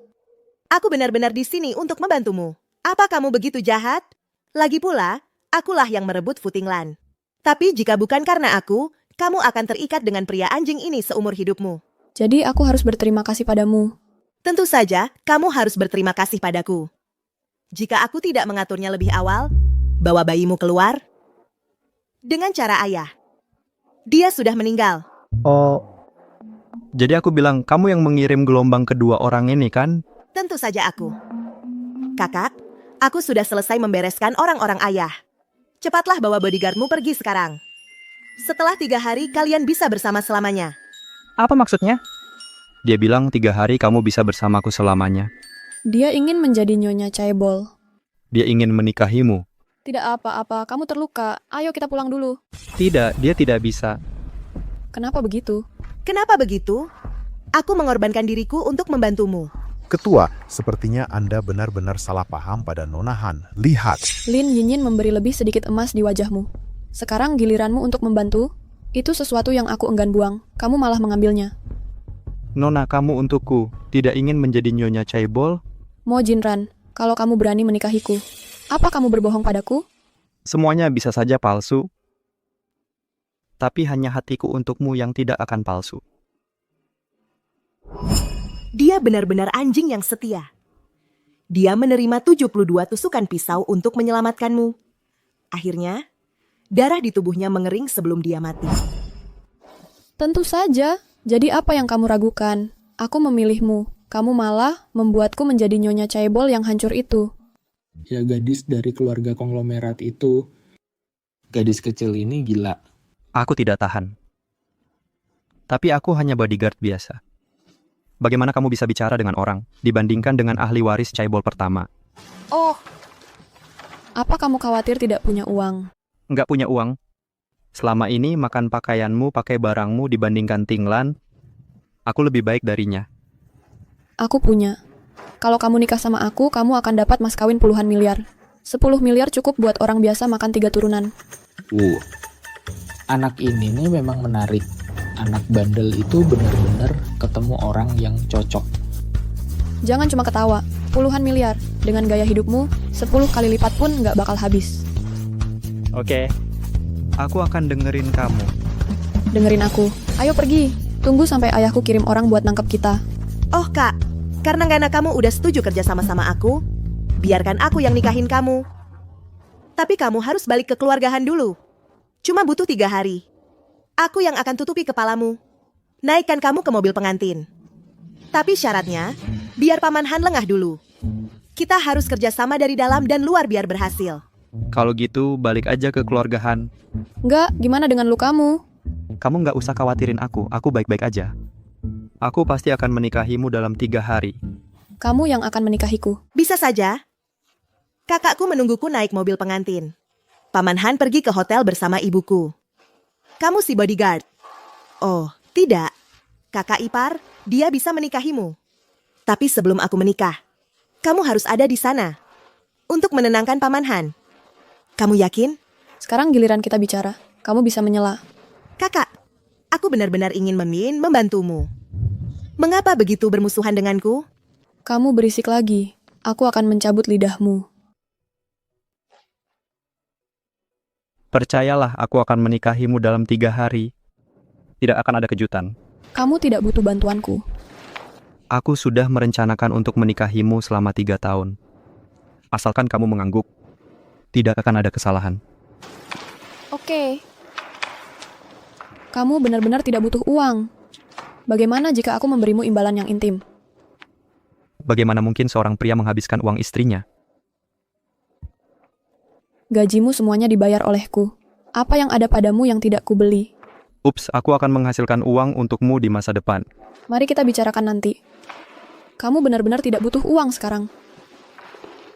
Aku benar-benar di sini untuk membantumu. Apa kamu begitu jahat? Lagi pula, akulah yang merebut Futinglan. Tapi jika bukan karena aku, kamu akan terikat dengan pria anjing ini seumur hidupmu. Jadi aku harus berterima kasih padamu. Tentu saja, kamu harus berterima kasih padaku. Jika aku tidak mengaturnya lebih awal, bawa bayimu keluar. Dengan cara ayah. Dia sudah meninggal. Oh, jadi aku bilang, kamu yang mengirim gelombang kedua orang ini kan? Tentu saja aku. Kakak, aku sudah selesai membereskan orang-orang ayah. Cepatlah bawa bodyguardmu pergi sekarang. Setelah 3 hari, kalian bisa bersama selamanya. Apa maksudnya? Dia bilang 3 hari kamu bisa bersamaku selamanya. Dia ingin menjadi nyonya Caebol. Dia ingin menikahimu. Tidak apa-apa, kamu terluka. Ayo kita pulang dulu. Tidak, dia tidak bisa. Kenapa begitu? Kenapa begitu? Aku mengorbankan diriku untuk membantumu. Ketua, sepertinya Anda benar-benar salah paham pada Nona Han. Lihat. Lin Yinyin memberi lebih sedikit emas di wajahmu. Sekarang giliranmu untuk membantu. Itu sesuatu yang aku enggan buang. Kamu malah mengambilnya. Nona, kamu untukku. Tidak ingin menjadi nyonya Caebol? Mo Jinran, kalau kamu berani menikahiku, apa kamu berbohong padaku? Semuanya bisa saja palsu. Tapi hanya hatiku untukmu yang tidak akan palsu. Dia benar-benar anjing yang setia. Dia menerima 72 tusukan pisau untuk menyelamatkanmu. Akhirnya, darah di tubuhnya mengering sebelum dia mati. Tentu saja. Jadi apa yang kamu ragukan? Aku memilihmu. Kamu malah membuatku menjadi nyonya Chaebol yang hancur itu. Ya gadis dari keluarga konglomerat itu. Gadis kecil ini gila. Aku tidak tahan. Tapi aku hanya bodyguard biasa. Bagaimana kamu bisa bicara dengan orang dibandingkan dengan ahli waris Chaebol pertama? Oh. Apa kamu khawatir tidak punya uang? Nggak punya uang. Selama ini makan pakaianmu, pakai barangmu dibandingkan Tinglan, aku lebih baik darinya. Aku punya. Kalau kamu nikah sama aku, kamu akan dapat mas kawin puluhan miliar. 10 miliar cukup buat orang biasa makan 3 turunan. Anak ini nih memang menarik. Anak bandel itu benar-benar ketemu orang yang cocok. Jangan cuma ketawa. Puluhan miliar. Dengan gaya hidupmu, 10 kali lipat pun nggak bakal habis. Oke. Aku akan dengerin kamu. Dengerin aku. Ayo pergi. Tunggu sampai ayahku kirim orang buat nangkep kita. Oh kak, karena Ngana kamu udah setuju kerja sama-sama aku, biarkan aku yang nikahin kamu. Tapi kamu harus balik ke keluargahan dulu. Cuma butuh 3 hari. Aku yang akan tutupi kepalamu. Naikkan kamu ke mobil pengantin. Tapi syaratnya, biar Paman Han lengah dulu. Kita harus kerjasama dari dalam dan luar biar berhasil. Kalau gitu, balik aja ke keluarga Han. Nggak, gimana dengan lukamu? Kamu nggak usah khawatirin aku baik-baik aja. Aku pasti akan menikahimu dalam 3 hari. Kamu yang akan menikahiku. Bisa saja. Kakakku menungguku naik mobil pengantin. Paman Han pergi ke hotel bersama ibuku. Kamu si bodyguard. Oh, tidak. Kakak ipar, dia bisa menikahimu. Tapi sebelum aku menikah, kamu harus ada di sana. Untuk menenangkan Paman Han. Kamu yakin? Sekarang giliran kita bicara. Kamu bisa menyela. Kakak, aku benar-benar ingin membantumu. Mengapa begitu bermusuhan denganku? Kamu berisik lagi. Aku akan mencabut lidahmu. Percayalah, aku akan menikahimu dalam 3 hari. Tidak akan ada kejutan. Kamu tidak butuh bantuanku. Aku sudah merencanakan untuk menikahimu selama 3 tahun. Asalkan kamu mengangguk, tidak akan ada kesalahan. Oke. Kamu benar-benar tidak butuh uang. Bagaimana jika aku memberimu imbalan yang intim? Bagaimana mungkin seorang pria menghabiskan uang istrinya? Gajimu semuanya dibayar olehku. Apa yang ada padamu yang tidak kubeli? Ups, aku akan menghasilkan uang untukmu di masa depan. Mari kita bicarakan nanti. Kamu benar-benar tidak butuh uang sekarang.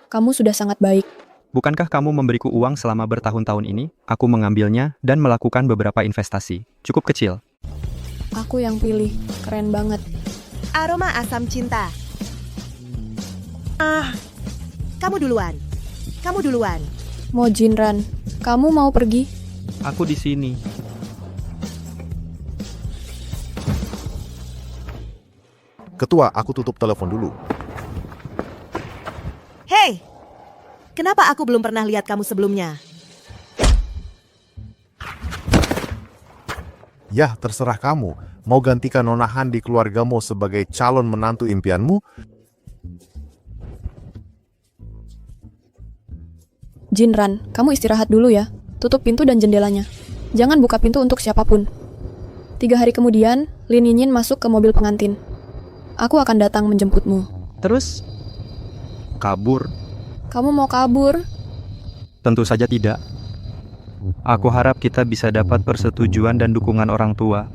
Kamu sudah sangat baik. Bukankah kamu memberiku uang selama bertahun-tahun ini? Aku mengambilnya dan melakukan beberapa investasi. Cukup kecil. Aku yang pilih. Keren banget. Aroma asam cinta. Kamu duluan. Kamu duluan. Mo Jinran, kamu mau pergi? Aku di sini. Ketua, aku tutup telepon dulu. Hei! Kenapa aku belum pernah lihat kamu sebelumnya? Yah, terserah kamu. Mau gantikan Nona Han di keluargamu sebagai calon menantu impianmu? Jinran, kamu istirahat dulu ya. Tutup pintu dan jendelanya. Jangan buka pintu untuk siapapun. 3 hari kemudian, Lin Yinyin masuk ke mobil pengantin. Aku akan datang menjemputmu. Terus? Kabur? Kamu mau kabur? Tentu saja tidak. Aku harap kita bisa dapat persetujuan dan dukungan orang tua.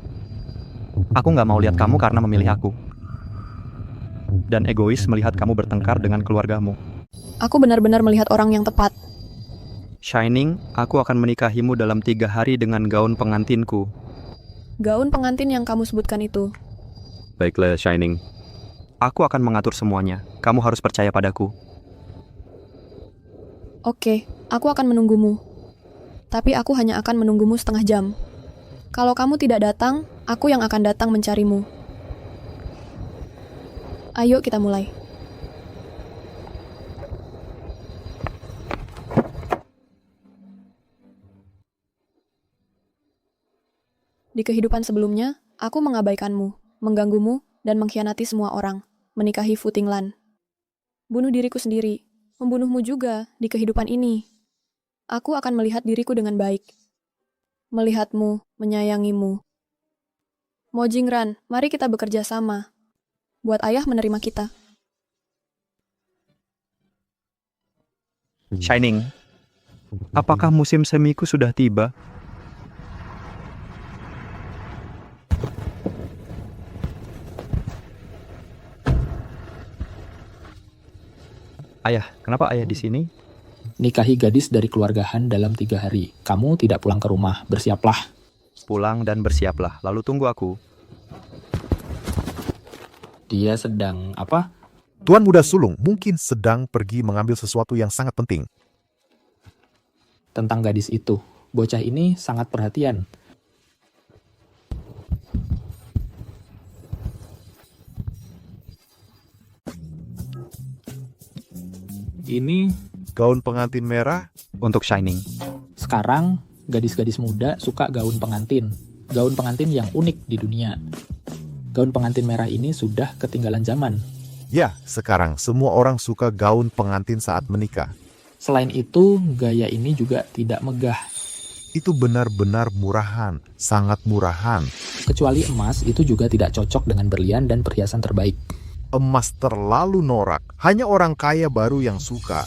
Aku nggak mau lihat kamu karena memilih aku. Dan egois melihat kamu bertengkar dengan keluargamu. Aku benar-benar melihat orang yang tepat. Shining, aku akan menikahimu dalam 3 hari dengan gaun pengantinku. Gaun pengantin yang kamu sebutkan itu. Baiklah, Shining. Aku akan mengatur semuanya. Kamu harus percaya padaku. Oke, aku akan menunggumu. Tapi aku hanya akan menunggumu setengah jam. Kalau kamu tidak datang, aku yang akan datang mencarimu. Ayo kita mulai. Di kehidupan sebelumnya, aku mengabaikanmu, mengganggumu, dan mengkhianati semua orang, menikahi Fu Tinglan. Bunuh diriku sendiri, membunuhmu juga di kehidupan ini. Aku akan melihat diriku dengan baik. Melihatmu, menyayangimu. Mo Jingran, mari kita bekerja sama. Buat ayah menerima kita. Shining, apakah musim semiku sudah tiba? Ayah, kenapa ayah di sini? Nikahi gadis dari keluarga Han dalam 3 hari. Kamu tidak pulang ke rumah, bersiaplah. Pulang dan bersiaplah, lalu tunggu aku. Dia sedang apa? Tuan Muda Sulung mungkin sedang pergi mengambil sesuatu yang sangat penting. Tentang gadis itu. Bocah ini sangat perhatian. Ini gaun pengantin merah untuk Shining. Sekarang, gadis-gadis muda suka gaun pengantin. Gaun pengantin yang unik di dunia. Gaun pengantin merah ini sudah ketinggalan zaman. Ya, sekarang semua orang suka gaun pengantin saat menikah. Selain itu, gaya ini juga tidak megah. Itu benar-benar murahan, sangat murahan. Kecuali emas, itu juga tidak cocok dengan berlian dan perhiasan terbaik. Emas terlalu norak, hanya orang kaya baru yang suka.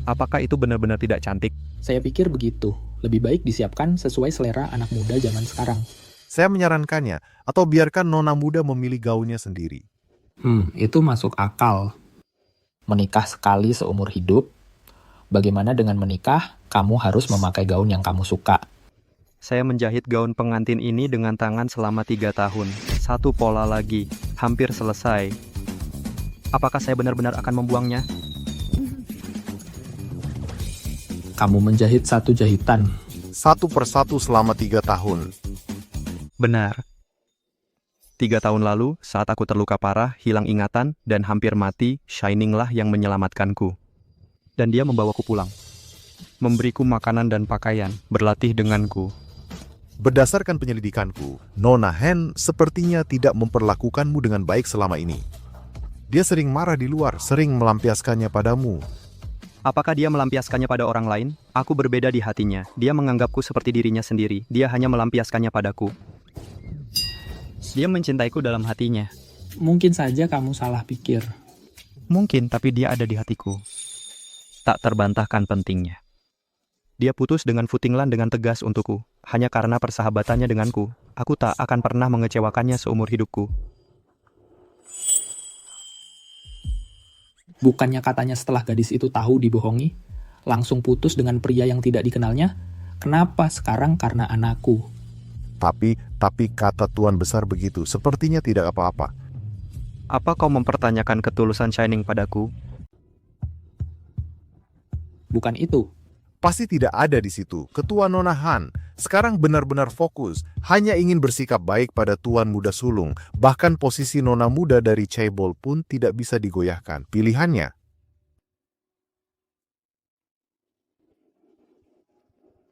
Apakah itu benar-benar tidak cantik? Saya pikir begitu. Lebih baik disiapkan sesuai selera anak muda zaman sekarang. Saya menyarankannya, atau biarkan nona muda memilih gaunnya sendiri. Itu masuk akal. Menikah sekali seumur hidup. Bagaimana dengan menikah, kamu harus memakai gaun yang kamu suka. Saya menjahit gaun pengantin ini dengan tangan selama 3 tahun. 1 pola lagi, hampir selesai. Apakah saya benar-benar akan membuangnya? Kamu menjahit 1 jahitan. 1 persatu selama 3 tahun. Benar. 3 tahun lalu, saat aku terluka parah, hilang ingatan, dan hampir mati, Shining-lah yang menyelamatkanku. Dan dia membawaku pulang. Memberiku makanan dan pakaian, berlatih denganku. Berdasarkan penyelidikanku, Nona Hen sepertinya tidak memperlakukanmu dengan baik selama ini. Dia sering marah di luar, sering melampiaskannya padamu. Apakah dia melampiaskannya pada orang lain? Aku berbeda di hatinya. Dia menganggapku seperti dirinya sendiri. Dia hanya melampiaskannya padaku. Dia mencintaiku dalam hatinya. Mungkin saja kamu salah pikir. Mungkin, tapi dia ada di hatiku. Tak terbantahkan pentingnya. Dia putus dengan Futinglan dengan tegas untukku. Hanya karena persahabatannya denganku. Aku tak akan pernah mengecewakannya seumur hidupku. Bukannya katanya setelah gadis itu tahu dibohongi, langsung putus dengan pria yang tidak dikenalnya? Kenapa sekarang karena anakku? Tapi kata Tuan Besar begitu, sepertinya tidak apa-apa. Apa kau mempertanyakan ketulusan Shining padaku? Bukan itu. Pasti tidak ada di situ. Ketua Nona Han sekarang benar-benar fokus, hanya ingin bersikap baik pada Tuan Muda Sulung. Bahkan posisi Nona Muda dari Chaebol pun tidak bisa digoyahkan. Pilihannya.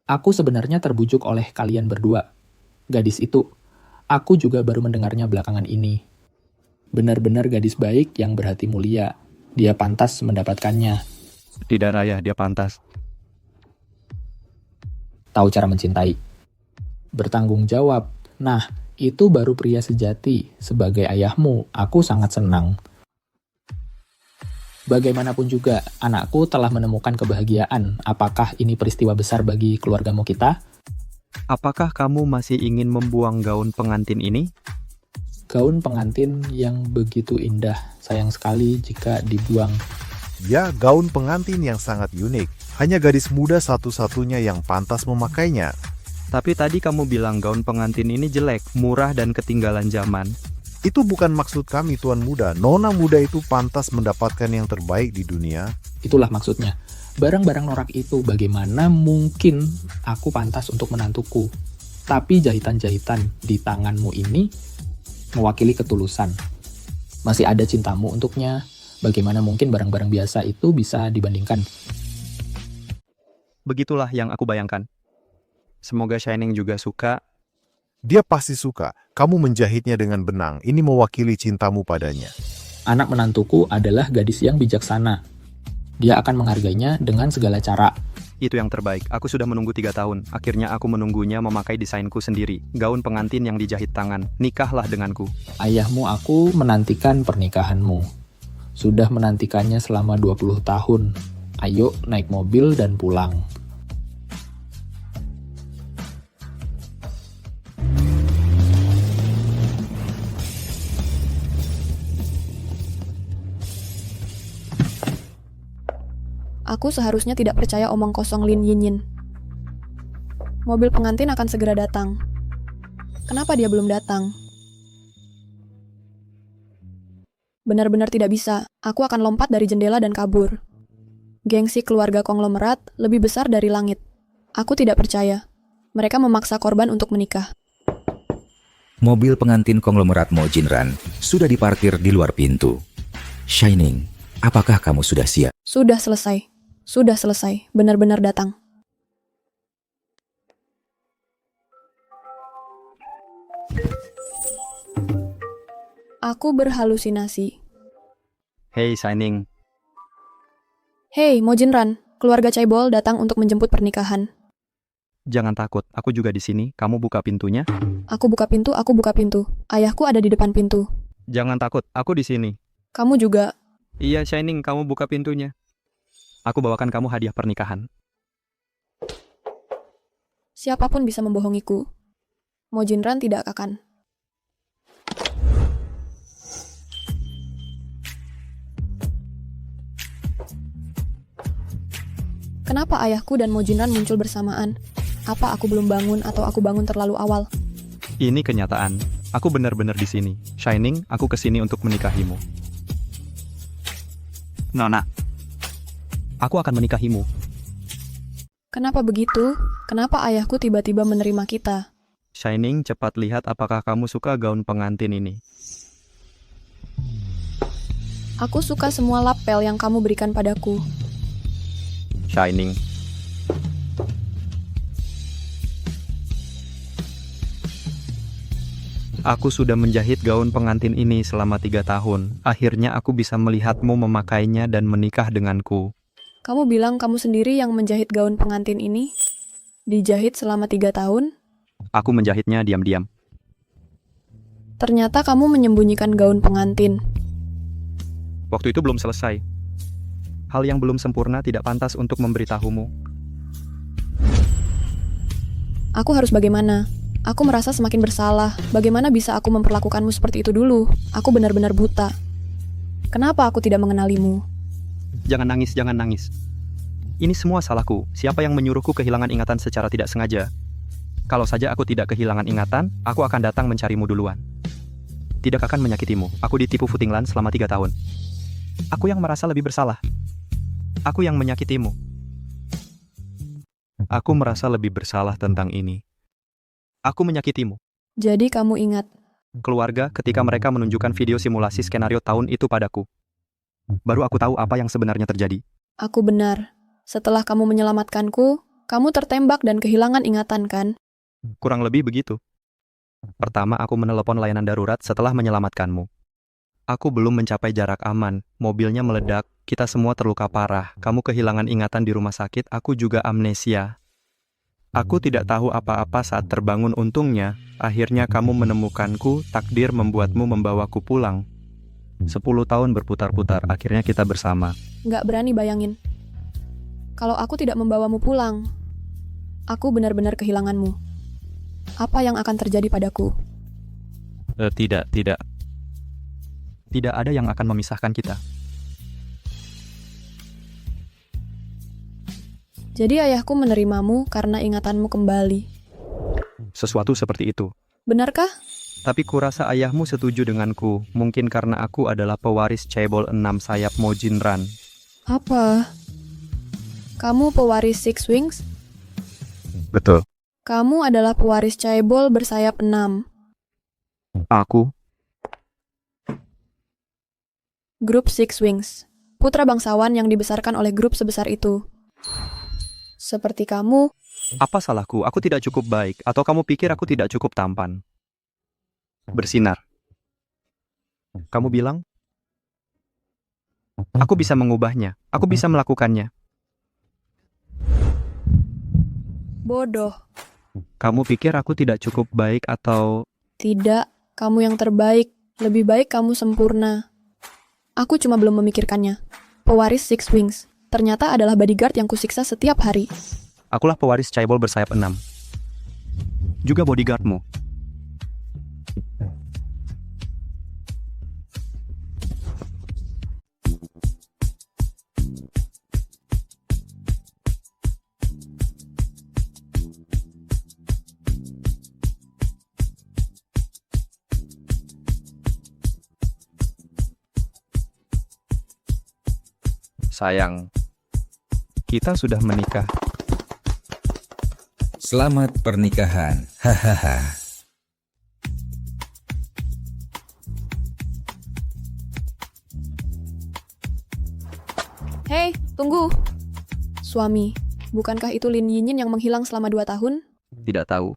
Aku sebenarnya terbujuk oleh kalian berdua. Gadis itu, aku juga baru mendengarnya belakangan ini. Benar-benar gadis baik yang berhati mulia. Dia pantas mendapatkannya. Tidak, Ayah, dia pantas. Tahu cara mencintai. Bertanggung jawab. Nah, itu baru pria sejati. Sebagai ayahmu, aku sangat senang. Bagaimanapun juga, anakku telah menemukan kebahagiaan. Apakah ini peristiwa besar bagi keluargamu kita? Apakah kamu masih ingin membuang gaun pengantin ini? Gaun pengantin yang begitu indah. Sayang sekali jika dibuang. Ya, gaun pengantin yang sangat unik. Hanya gadis muda satu-satunya yang pantas memakainya. Tapi tadi kamu bilang gaun pengantin ini jelek, murah, dan ketinggalan zaman. Itu bukan maksud kami, Tuan Muda. Nona muda itu pantas mendapatkan yang terbaik di dunia. Itulah maksudnya. Barang-barang norak itu bagaimana mungkin aku pantas untuk menantuku. Tapi jahitan-jahitan di tanganmu ini mewakili ketulusan. Masih ada cintamu untuknya. Bagaimana mungkin barang-barang biasa itu bisa dibandingkan? Begitulah yang aku bayangkan. Semoga Shining juga suka. Dia pasti suka. Kamu menjahitnya dengan benang. Ini mewakili cintamu padanya. Anak menantuku adalah gadis yang bijaksana. Dia akan menghargainya dengan segala cara. Itu yang terbaik. Aku sudah menunggu 3 tahun. Akhirnya aku menunggunya memakai desainku sendiri. Gaun pengantin yang dijahit tangan. Nikahlah denganku. Ayahmu aku menantikan pernikahanmu. Sudah menantikannya selama 20 tahun. Ayo naik mobil dan pulang. Aku seharusnya tidak percaya omong kosong Lin Yinyin. Mobil pengantin akan segera datang. Kenapa dia belum datang? Benar-benar tidak bisa. Aku akan lompat dari jendela dan kabur. Gengsi keluarga konglomerat lebih besar dari langit. Aku tidak percaya. Mereka memaksa korban untuk menikah. Mobil pengantin konglomerat Mo Jinran sudah diparkir di luar pintu. Shining, apakah kamu sudah siap? Sudah selesai. Sudah selesai. Benar-benar datang. Aku berhalusinasi. Hey Shining, Hei, Mo Jinran. Keluarga Chaebol datang untuk menjemput pernikahan. jangan takut. Aku juga di sini. Kamu buka pintunya. Aku buka pintu, aku buka pintu. Ayahku ada di depan pintu. Jangan takut. Aku di sini. Kamu juga. Iya Shining, kamu buka pintunya. Aku bawakan kamu hadiah pernikahan. Siapapun bisa membohongiku. Mo Jinran tidak akan. Kenapa ayahku dan Mo Jinran muncul bersamaan? Apa aku belum bangun atau aku bangun terlalu awal? Ini kenyataan. Aku benar-benar di sini. Shining, aku kesini untuk menikahimu. Nona, aku akan menikahimu. Kenapa begitu? Kenapa ayahku tiba-tiba menerima kita? Shining, cepat lihat apakah kamu suka gaun pengantin ini. Aku suka semua lapel yang kamu berikan padaku. Shining. Aku sudah menjahit gaun pengantin ini selama 3 tahun. Akhirnya aku bisa melihatmu memakainya dan menikah denganku. Kamu bilang kamu sendiri yang menjahit gaun pengantin ini? Dijahit selama 3 tahun? Aku menjahitnya diam-diam. Ternyata kamu menyembunyikan gaun pengantin. Waktu itu belum selesai. Hal yang belum sempurna tidak pantas untuk memberitahumu. Aku harus bagaimana? Aku merasa semakin bersalah. Bagaimana bisa aku memperlakukanmu seperti itu dulu? Aku benar-benar buta. Kenapa aku tidak mengenalimu? Jangan nangis, jangan nangis. Ini semua salahku. Siapa yang menyuruhku kehilangan ingatan secara tidak sengaja? Kalau saja aku tidak kehilangan ingatan, aku akan datang mencarimu duluan. Tidak akan menyakitimu. Aku ditipu Futinglan selama 3 tahun. Aku yang merasa lebih bersalah. Aku yang menyakitimu. Aku merasa lebih bersalah tentang ini. Aku menyakitimu. Jadi kamu ingat. Keluarga ketika mereka menunjukkan video simulasi skenario tahun itu padaku. Baru aku tahu apa yang sebenarnya terjadi. Aku benar. Setelah kamu menyelamatkanku, kamu tertembak dan kehilangan ingatan kan? Kurang lebih begitu. Pertama aku menelepon layanan darurat setelah menyelamatkanmu. Aku belum mencapai jarak aman, mobilnya meledak, kita semua terluka parah, kamu kehilangan ingatan di rumah sakit, aku juga amnesia. Aku tidak tahu apa-apa saat terbangun untungnya, akhirnya kamu menemukanku, takdir membuatmu membawaku pulang. 10 tahun berputar-putar, akhirnya kita bersama. Nggak berani bayangin. Kalau aku tidak membawamu pulang, aku benar-benar kehilanganmu. Apa yang akan terjadi padaku? Tidak. Tidak ada yang akan memisahkan kita. Jadi ayahku menerimamu karena ingatanmu kembali. Sesuatu seperti itu. Benarkah? Tapi kurasa ayahmu setuju denganku, mungkin karena aku adalah pewaris Chaebol 6 sayap Mo Jinran. Apa? Kamu pewaris Six Wings? Betul. Kamu adalah pewaris Chaebol bersayap 6. Aku? Grup Six Wings. Putra bangsawan yang dibesarkan oleh grup sebesar itu. Seperti kamu. Apa salahku? Aku tidak cukup baik, atau kamu pikir aku tidak cukup tampan? Bersinar. Kamu bilang? Aku bisa mengubahnya. Aku bisa melakukannya. Bodoh. Kamu pikir aku tidak cukup baik atau... Tidak, kamu yang terbaik. Lebih baik kamu sempurna. Aku cuma belum memikirkannya. Pewaris Six Wings. Ternyata adalah bodyguard yang kusiksa setiap hari. Akulah pewaris Chaebol bersayap 6. Juga bodyguardmu. Sayang, kita sudah menikah. Selamat pernikahan. Hahaha. Hei, tunggu. Suami, bukankah itu Lin Yinyin yang menghilang selama 2 tahun? Tidak tahu.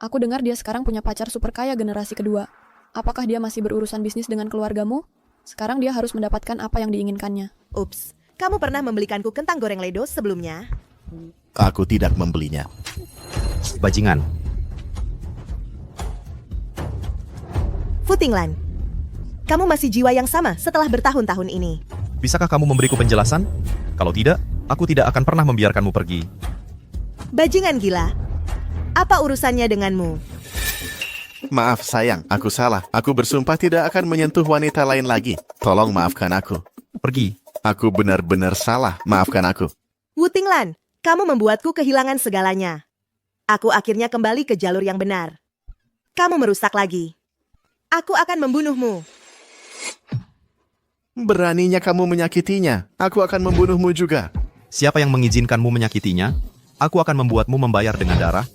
Aku dengar dia sekarang punya pacar super kaya generasi kedua. Apakah dia masih berurusan bisnis dengan keluargamu? Sekarang dia harus mendapatkan apa yang diinginkannya. Ups, kamu pernah membelikanku kentang goreng Ledo sebelumnya? Aku tidak membelinya. Bajingan. Futinglan, kamu masih jiwa yang sama setelah bertahun-tahun ini. Bisakah kamu memberiku penjelasan? Kalau tidak, aku tidak akan pernah membiarkanmu pergi. Bajingan gila, apa urusannya denganmu? Maaf sayang, aku salah. Aku bersumpah tidak akan menyentuh wanita lain lagi. Tolong maafkan aku. Pergi. Aku benar-benar salah. Maafkan aku. Wutinglan, kamu membuatku kehilangan segalanya. Aku akhirnya kembali ke jalur yang benar. Kamu merusak lagi. Aku akan membunuhmu. Beraninya kamu menyakitinya. Aku akan membunuhmu juga. Siapa yang mengizinkanmu menyakitinya? Aku akan membuatmu membayar dengan darah.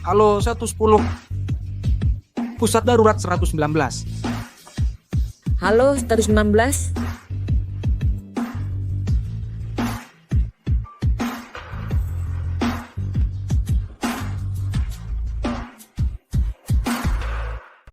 Halo, 110. Pusat darurat 119. Halo, 119.